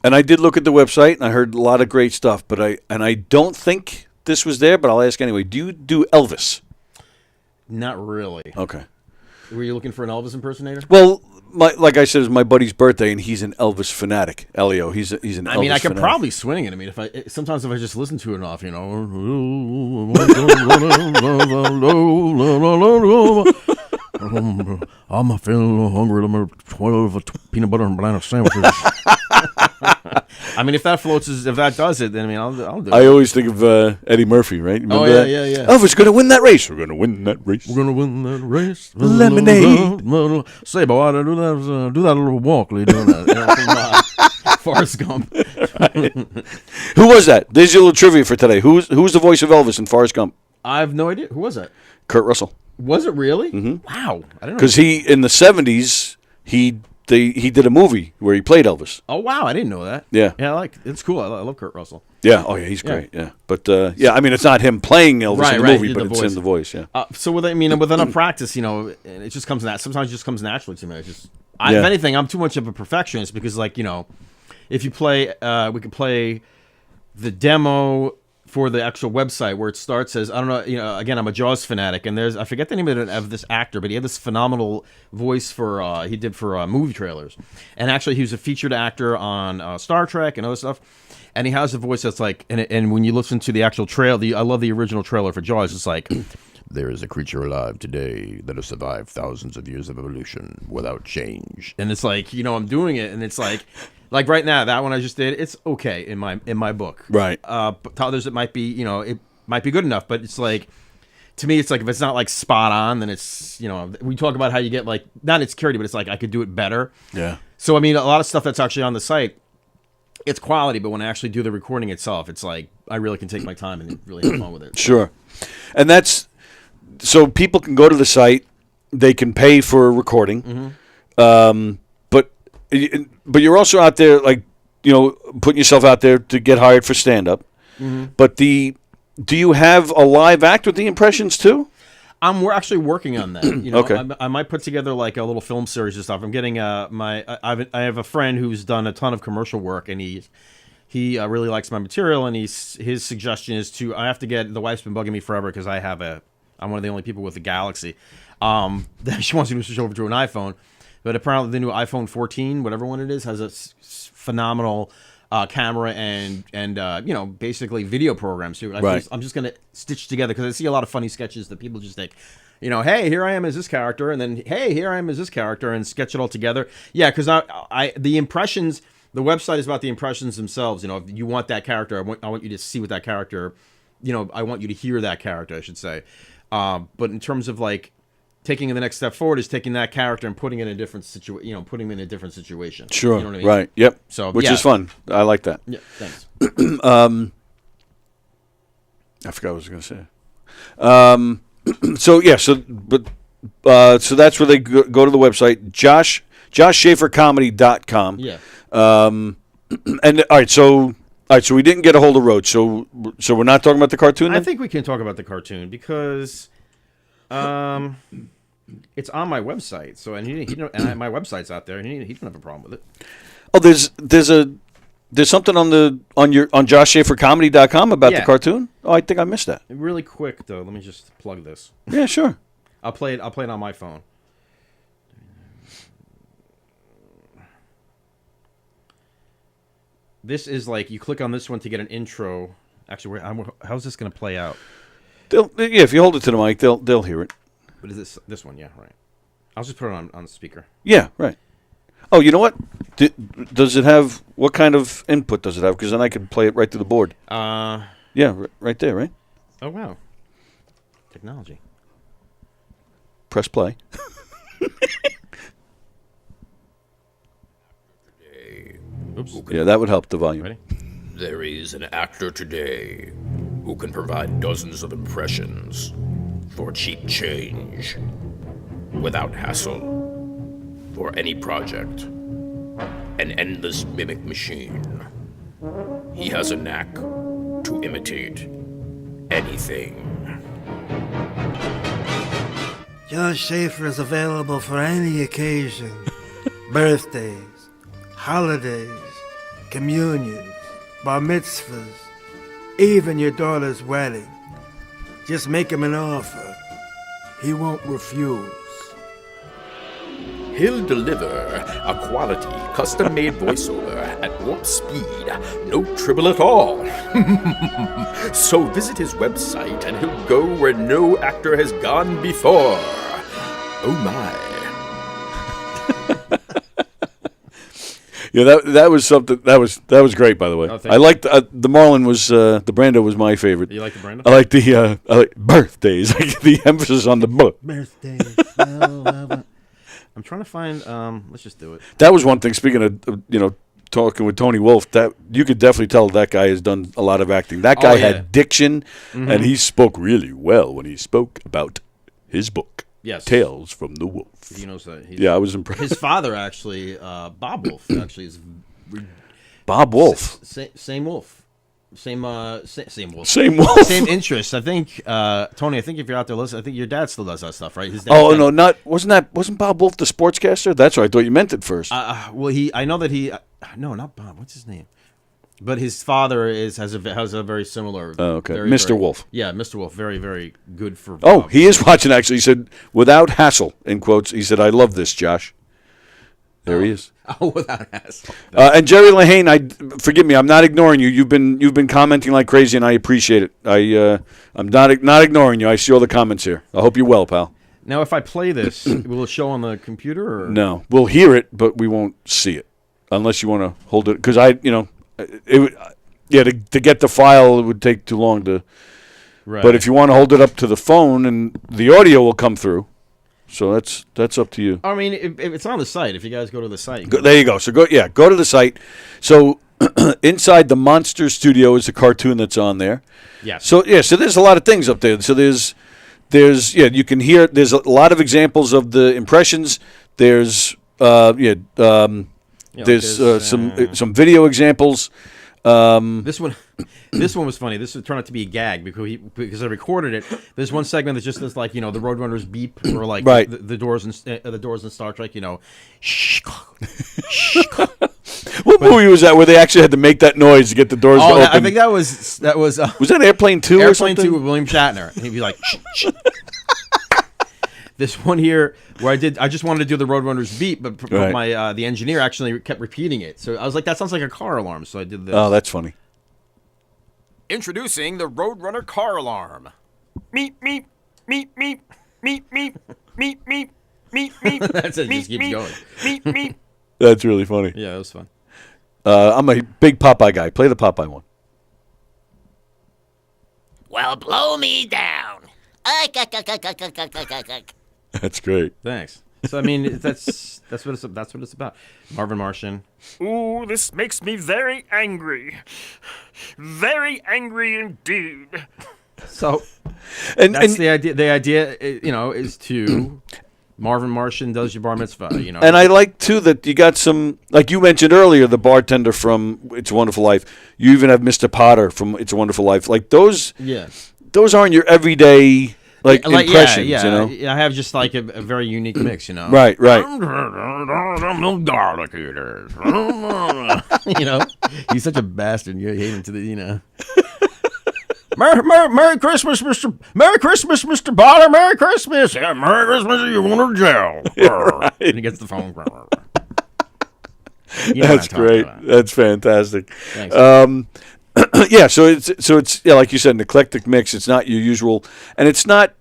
And I did look at the website, and I heard a lot of great stuff. But I don't think this was there. But I'll ask anyway. Do you do Elvis? Not really. Okay. Were you looking for an Elvis impersonator? Well, like I said, it's my buddy's birthday, and he's an Elvis fanatic. Elio, he's an Elvis fanatic. I mean, I could probably swing it. I mean, if I just listen to it enough, I'm feeling a little hungry. I'm gonna 12 peanut butter and banana sandwiches. I mean, if that does it, then I'll do it. I always think of Eddie Murphy, right? Remember that? Yeah. Elvis going to win that race. We're going to win that race. We're gonna win that race. Lemonade. Say, boy, do that little walk, lady. From Forrest Gump. Right. Who was that? There's your little trivia for today. Who's the voice of Elvis in Forrest Gump? I have no idea. Who was that? Kurt Russell. Was it really? Mm-hmm. Wow, I don't know. Because in the 70s, he did a movie where he played Elvis. Oh wow, I didn't know that. Yeah, it's cool. I love Kurt Russell. Yeah, oh yeah, he's great. Yeah, but I mean, it's not him playing Elvis in the movie, but it's in the voice. Yeah. So with enough practice, it just comes sometimes it just comes naturally to me. If anything, I'm too much of a perfectionist because, if you play, we could play the demo for the actual website where it starts as, I don't know, again, I'm a Jaws fanatic, and I forget the name of this actor, but he had this phenomenal voice he did for movie trailers. And actually, he was a featured actor on Star Trek and other stuff. And he has a voice that's like, and when you listen to the actual trailer, I love the original trailer for Jaws, it's like, there is a creature alive today that has survived thousands of years of evolution without change. And it's like, I'm doing it, and it's like right now, that one I just did, it's okay in my book. Right. But to others, it might be, it might be good enough, but it's like, to me, it's like, if it's not like spot on, then it's, we talk about how you get like, not insecurity, but it's like, I could do it better. Yeah. So, I mean, a lot of stuff that's actually on the site, it's quality, but when I actually do the recording itself, it's like, I really can take my time and really have fun with it. Sure. And so people can go to the site, they can pay for a recording, but you're also out there, putting yourself out there to get hired for stand-up. Mm-hmm. But do you have a live act with the impressions too? We're actually working on that. Okay. I might put together like a little film series and stuff. I'm getting I have a friend who's done a ton of commercial work, and he really likes my material, and his suggestion is I have to get, the wife's been bugging me forever because I'm one of the only people with a Galaxy. She wants me to switch over to an iPhone. But apparently the new iPhone 14, whatever one it is, has a phenomenal camera and basically video programs too. I'm just gonna stitch together, because I see a lot of funny sketches that people just think, hey, here I am as this character, and then hey, here I am as this character, and sketch it all together. Yeah, because the impressions, the website is about the impressions themselves. If you want that character, I want you to see what that character, I want you to hear that character, I should say. But in terms of like, taking the next step forward is taking that character and putting it in a different putting him in a different situation. Sure. You know what I mean? Right. Yep. So, which is fun. I like that. Yeah. Thanks. I forgot what I was going to say. So that's where they go to the website, joshshaffercomedy.com. Yeah. And all right, so we didn't get a hold of Roach. So we're not talking about the cartoon then? I think we can talk about the cartoon because it's on my website. So and my website's out there, and he doesn't have a problem with it. Oh, there's a There's something on joshshaffercomedy.com about the Yeah. cartoon. Oh, I think I missed that. Really quick though, let me just plug this. Yeah, sure. I'll play it on my phone. This is like you click on this one to get an intro. Actually, how's this going to play out? If you hold it to the mic, they'll hear it. What is this one? Yeah, right. I'll just put it on the speaker. Yeah, right. Oh, you know what? Does it have what kind of input does it have? Because then I can play it right to the board. Yeah, right there, right? Oh wow, technology. Press play. Oops. Yeah, that would help the volume. Ready? There is an actor today who can provide dozens of impressions for cheap change, without hassle, for any project. An endless mimic machine. He has a knack to imitate anything. Josh Shaffer is available for any occasion. Birthdays, holidays, communions, bar mitzvahs, even your daughter's wedding. Just make him an offer. He won't refuse. He'll deliver a quality, custom-made voiceover at warp speed. No trouble at all. So visit his website and he'll go where no actor has gone before. Oh my. Yeah, that was something. That was great, by the way. Oh, thank I you. liked the Marlin was the Brando was my favorite. You like the Brando? I like the birthdays. Like the emphasis on the book. Birthdays. I'm trying to find. Let's just do it. That was one thing. Speaking of talking with Tony Wolf, that you could definitely tell that guy has done a lot of acting. That guy had diction, and he spoke really well when he spoke about his book. Yes. Tales from the Wolf. He knows that. Yeah, I was impressed. His father actually, Bob Wolf, actually is. Bob Wolf. Same Wolf. Same Wolf. Same Wolf. Same interest. I think, Tony. I think if you're out there listening, I think your dad still does that stuff, right? His dad. Oh no, wasn't Bob Wolf the sportscaster? That's what I thought you meant it first. Well, I know that he. No, not Bob. What's his name? But his father has a very similar. Oh, okay. very, Mr. very- Wolf. Yeah, Mr. Wolf. Very, very good for. Oh, he is watching actually. He said, without hassle, in quotes, he said, I love this, Josh. There he is. Oh, without hassle. And Jerry Lehane, forgive me, I'm not ignoring you. You've been commenting like crazy, and I appreciate it. I'm not ignoring you. I see all the comments here. I hope you're well, pal. Now, if I play this, will it show on the computer? Or? No, we'll hear it, but we won't see it unless you want to hold it. Because to get the file, it would take too long to. Right. But if you want to hold it up to the phone, and the audio will come through. So that's up to you. I mean, if it's on the site. If you guys go to the site, There you go. So go to the site. So inside the Monster Studio is a cartoon that's on there. Yes. So there's a lot of things up there. So there's you can hear. There's a lot of examples of the impressions. There's some video examples. This one was funny. This turned out to be a gag because I recorded it. There's one segment that's just this, like, the Roadrunner's beep or like right. the doors in Star Trek. What movie was that where they actually had to make that noise to get the doors to open? I think that was was that Airplane 2 or something? Airplane 2 with William Shatner. And he'd be like, shh. This one here where I just wanted to do the Roadrunner's beep, but Right. my the engineer actually kept repeating it. So I was like, that sounds like a car alarm. So I did this. Oh, that's funny. Introducing the Roadrunner car alarm. Meep, meep, meep, meep, meep, meep, meep, meep, meep, meep. That's it. It just keeps going. Meep, meep. That's really funny. Yeah, it was fun. I'm a big Popeye guy. Play the Popeye one. Well, blow me down. That's great. Thanks. So I mean, that's what it's about. Marvin Martian. Ooh, this makes me very angry. Very angry indeed. So, and the idea. The idea, is to Marvin Martian does your bar mitzvah. And I like too that you got some, like you mentioned earlier, the bartender from It's a Wonderful Life. You even have Mr. Potter from It's a Wonderful Life. Like those. Yeah. Those aren't your everyday. like impressions, yeah. you know. I have just like a very unique mix, you know. Right. You know, he's such a bastard. You hate him to the, you know. Merry Christmas, Mr. Potter. Merry Christmas. Yeah, Merry Christmas. You want to jail? Right. And he gets the phone. That's great. That's fantastic. Thanks. Yeah, so it's yeah, like you said, an eclectic mix. It's not your usual, and it's not.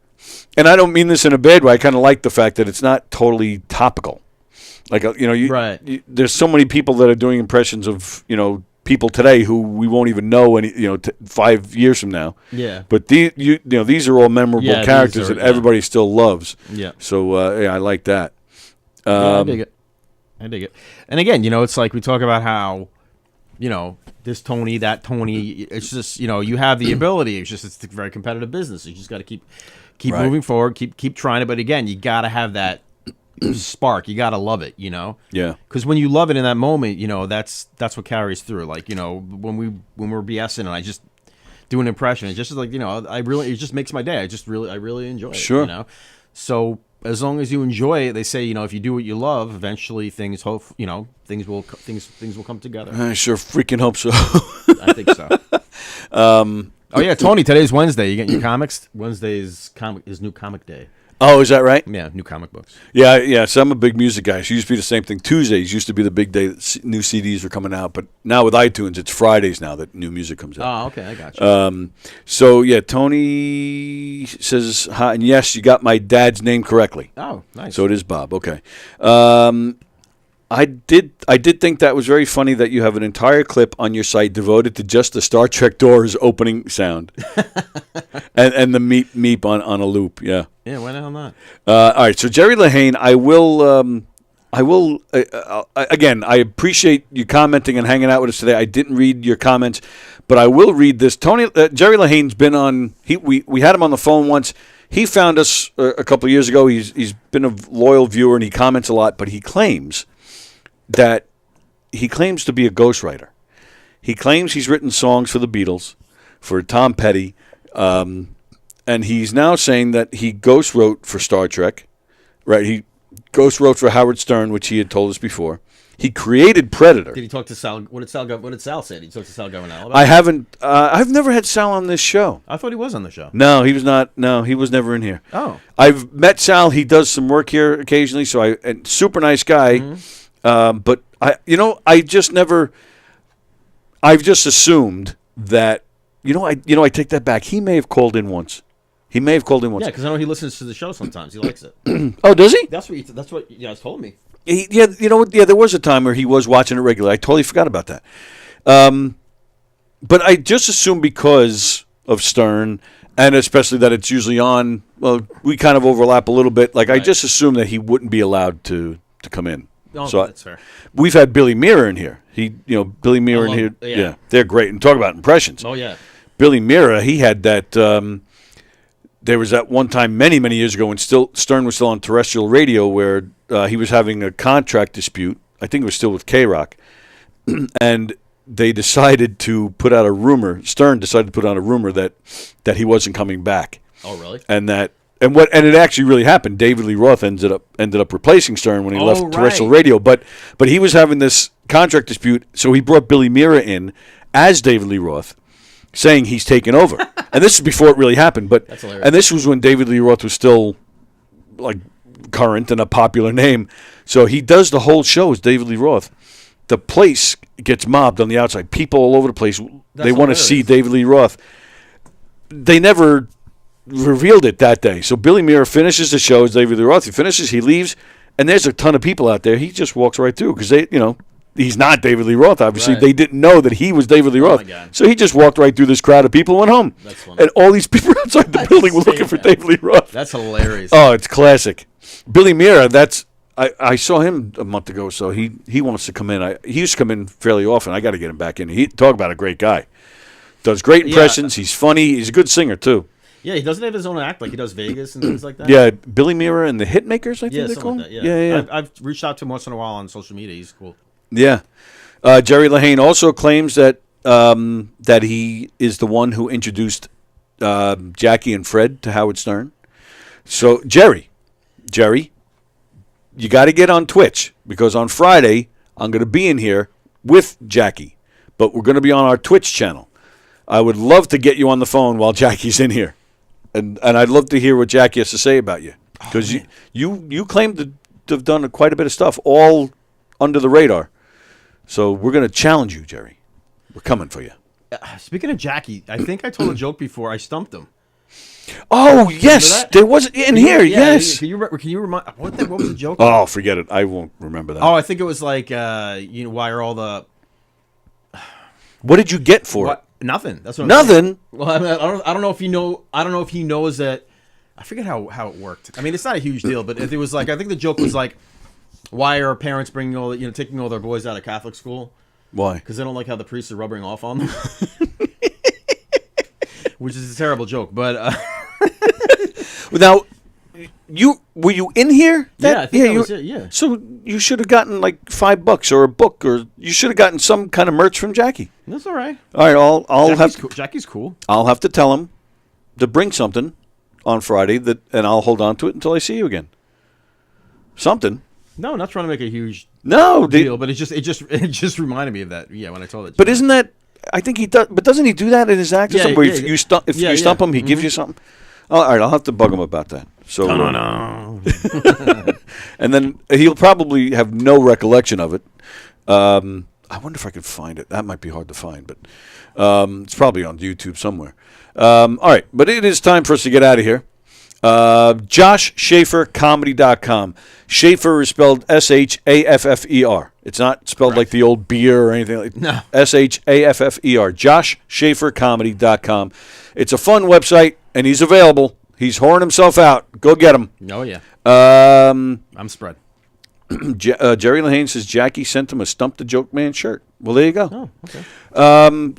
And I don't mean this in a bad way. I kind of like the fact that it's not totally topical. Like you know, there's so many people that are doing impressions of people today who we won't even know 5 years from now. Yeah. But these are all memorable characters that everybody still loves. Yeah. So yeah, I like that. I dig it. And again, it's like we talk about how, this Tony, that Tony. It's just you have the ability. It's a very competitive business. You just got to keep moving forward, keep trying it. But again, you got to have that spark. You got to love it. Yeah. Because when you love it in that moment, that's what carries through. Like when we're BSing and I just do an impression, it's just like it just makes my day. I really enjoy it. Sure. So as long as you enjoy it, they say if you do what you love, eventually things will come together. I sure freaking hope so. I think so. Oh yeah, Tony. Today's Wednesday. You getting your comics? Wednesday is new comic day. Oh, is that right? Yeah, new comic books. Yeah. So I'm a big music guy. It used to be the same thing. Tuesdays used to be the big day that new CDs were coming out, but now with iTunes, it's Fridays now that new music comes out. Oh, okay, I got you. So yeah, Tony says hi, and yes, you got my dad's name correctly. Oh, nice. So it is Bob. Okay. I did think that was very funny that you have an entire clip on your site devoted to just the Star Trek doors opening sound, and the meep on a loop. Yeah. Yeah. Why the hell not? All right. So Jerry Lehane, I will again. I appreciate you commenting and hanging out with us today. I didn't read your comments, but I will read this. Jerry Lehane's been on. We had him on the phone once. He found us a couple of years ago. He's been a loyal viewer and he comments a lot, but he claims to be a ghostwriter. He claims he's written songs for the Beatles, for Tom Petty, and he's now saying that he ghost wrote for Star Trek. Right? He ghost wrote for Howard Stern, which he had told us before. He created Predator. Did he talk to Sal? What did Sal say? Did he talk to Sal Governale? I haven't. I've never had Sal on this show. I thought he was on the show. No, he was not. No, he was never in here. Oh. I've met Sal. He does some work here occasionally. And super nice guy. Mm-hmm. But I just never. I've just assumed that. I take that back. He may have called in once. Yeah, because I know he listens to the show sometimes. He likes it. Oh, does he? That's what you guys told me. Yeah, there was a time where he was watching it regularly. I totally forgot about that. But I just assumed because of Stern, and especially that it's usually on, well, we kind of overlap a little bit. Like, right. I just assumed that he wouldn't be allowed to come in. Oh, so that's fair. We've had Billy Mira in here. Billy Mira in here. Yeah, they're great. And talk about impressions. Oh, yeah. Billy Mira, he had that... there was that one time many, many years ago when Stern was still on terrestrial radio where he was having a contract dispute. I think it was still with K-Rock. And they decided to put out a rumor. Stern decided to put out a rumor that he wasn't coming back. Oh, really? And it actually really happened. David Lee Roth ended up replacing Stern when he left terrestrial radio. But he was having this contract dispute, so he brought Billy Mira in as David Lee Roth, saying he's taken over. And this is before it really happened. But that's hilarious. And this was when David Lee Roth was still like current and a popular name. So he does the whole show as David Lee Roth. The place gets mobbed on the outside. People all over the place. They want to see David Lee Roth. They never revealed it that day. So Billy Mira finishes the show as David Lee Roth. He finishes, he leaves, and there's a ton of people out there. He just walks right through because he's not David Lee Roth, obviously. Right. They didn't know that he was David Lee Roth. So he just walked right through this crowd of people and went home. That's funny. And all these people outside the building were looking for David Lee Roth. That's hilarious. Oh, it's classic. Billy Mira, I saw him a month ago, so he wants to come in. He used to come in fairly often. I got to get him back in. Talk about a great guy. Does great impressions. Yeah. He's funny. He's a good singer, too. Yeah, he doesn't have his own act like he does Vegas and things like that. Yeah, Billy Mira and the Hitmakers, I think they call him. Like that, yeah. I've reached out to him once in a while on social media. He's cool. Yeah. Jerry Lehane also claims that he is the one who introduced Jackie and Fred to Howard Stern. So, Jerry, you got to get on Twitch because on Friday I'm going to be in here with Jackie, but we're going to be on our Twitch channel. I would love to get you on the phone while Jackie's in here, and I'd love to hear what Jackie has to say about you because you claim to have done quite a bit of stuff, all under the radar. So we're going to challenge you, Jerry. We're coming for you. Speaking of Jackie, I think I told a joke before. I stumped him. Oh, yes. There was in here, yes. Can you remind what was the joke? Oh, forget it. I won't remember that. Oh, I think it was like why are all the What did you get for it? Nothing. That's what Nothing. I'm saying. Well, I mean, I don't know if you know. I don't know if he knows that. I forget how it worked. I mean, it's not a huge deal, but it was like I think the joke was like, why are parents bringing taking all their boys out of Catholic school? Why? Because they don't like how the priests are rubbing off on them. Which is a terrible joke, but now were you in here? Yeah, I think that was it. Yeah. So you should have gotten like $5 or a book, or you should have gotten some kind of merch from Jackie. That's all right. All right, I'll Jackie's cool. I'll have to tell him to bring something on Friday and I'll hold on to it until I see you again. Something. No, not trying to make a huge deal, but it just reminded me of that. Yeah, when I told it. But isn't that? I think he does. But doesn't he do that in his act? Yeah, where yeah, if yeah. you stump him, he gives you something. Oh, all right, I'll have to bug him about that. So, no. And then he'll probably have no recollection of it. I wonder if I could find it. That might be hard to find, but it's probably on YouTube somewhere. All right, but it is time for us to get out of here. JoshShafferComedy.com. Shaffer is spelled Shaffer. It's not spelled like the old beer or anything like that. No. Shaffer. JoshShafferComedy.com. It's a fun website, and he's available. He's whoring himself out. Go get him. Oh, yeah. I'm spread. Jerry Lehane says Jackie sent him a Stump the Joke Man shirt. Well, there you go. Oh, okay.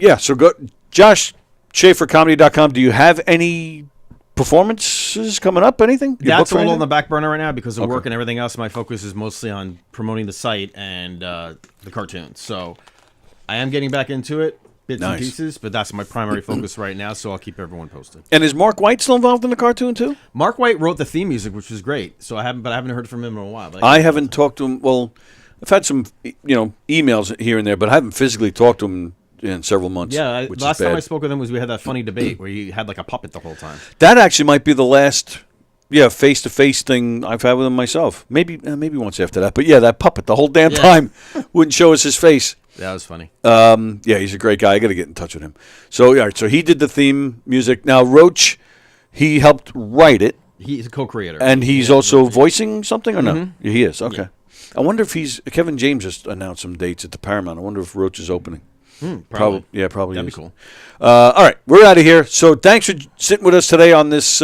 Yeah, so go JoshShafferComedy.com. Do you have any performances coming up? Anything? That's all on the back burner right now because of work and everything else. My focus is mostly on promoting the site and the cartoons. So I am getting back into it, bits and pieces, but that's my primary focus right now. So I'll keep everyone posted. And is Mark White still involved in the cartoon too? Mark White wrote the theme music, which was great. So I haven't heard from him in a while. But I haven't talked to him. Well, I've had some emails here and there, but I haven't physically talked to him in several months. Yeah, which last is bad. time I spoke with him was we had that funny debate where he had like a puppet the whole time. That actually might be the last, face-to-face thing I've had with him myself. Maybe once after that. But yeah, that puppet the whole damn time wouldn't show us his face. That was funny. Yeah, he's a great guy. I got to get in touch with him. So yeah, so he did the theme music. Now Roach, he helped write it. He's a co-creator, and he's also voicing something or no? Mm-hmm. He is. Okay. Yeah. I wonder if Kevin James just announced some dates at the Paramount. I wonder if Roach is opening. Probably. Probably. That'd is. be cool. All right, we're out of here. So thanks for sitting with us today on this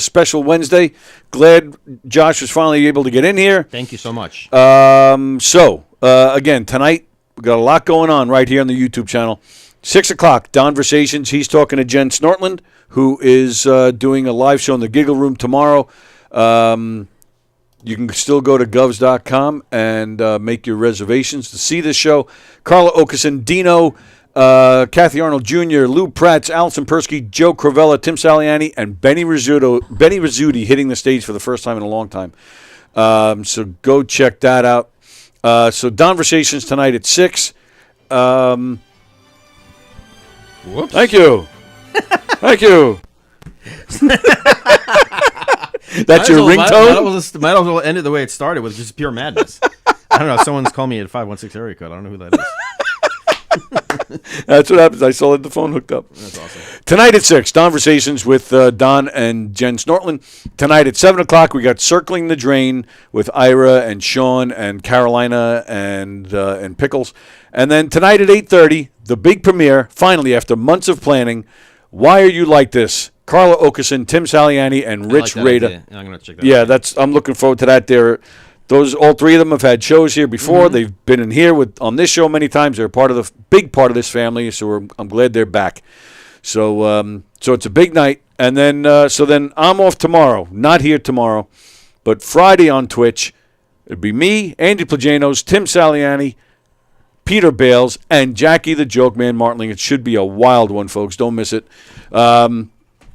special Wednesday. Glad Josh was finally able to get in here. Thank you so much. Again, tonight we got a lot going on right here on the YouTube channel. 6 o'clock, Donversations. He's talking to Jen Snortland, who is doing a live show in the Giggle Room tomorrow. You can still go to govs.com and make your reservations to see this show. Carla Okeson, Dino, Kathy Arnold Jr., Lou Pratz, Allison Persky, Joe Cravella, Tim Saliani, and Benny Rizzuti hitting the stage for the first time in a long time. So go check that out. So Donversations tonight at 6. Whoops. Thank you. Thank you. That's your ringtone? Might as well end it the way it started with just pure madness. I don't know. Someone's calling me at 516 area code. I don't know who that is. That's what happens. I still had the phone hooked up. That's awesome. Tonight at 6, Donversations with Don and Jen Snortland. Tonight at 7 o'clock, we got Circling the Drain with Ira and Sean and Carolina and Pickles. And then tonight at 8:30, the big premiere, finally, after months of planning, Why Are You Like This? Carla Okeson, Tim Saliani, and Rich Rader. I'm going to check that out. I'm looking forward to that. All three of them have had shows here before. Mm-hmm. They've been in here on this show many times. They're big part of this family, so I'm glad they're back. So it's a big night, and then I'm off tomorrow. Not here tomorrow, but Friday on Twitch. It'd be me, Andy Plagianos, Tim Saliani, Peter Bales, and Jackie the Joke Man Martling. It should be a wild one, folks. Don't miss it.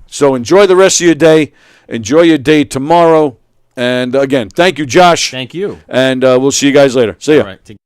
So enjoy the rest of your day. Enjoy your day tomorrow. And again, thank you, Josh. Thank you. And we'll see you guys later. See ya. All right.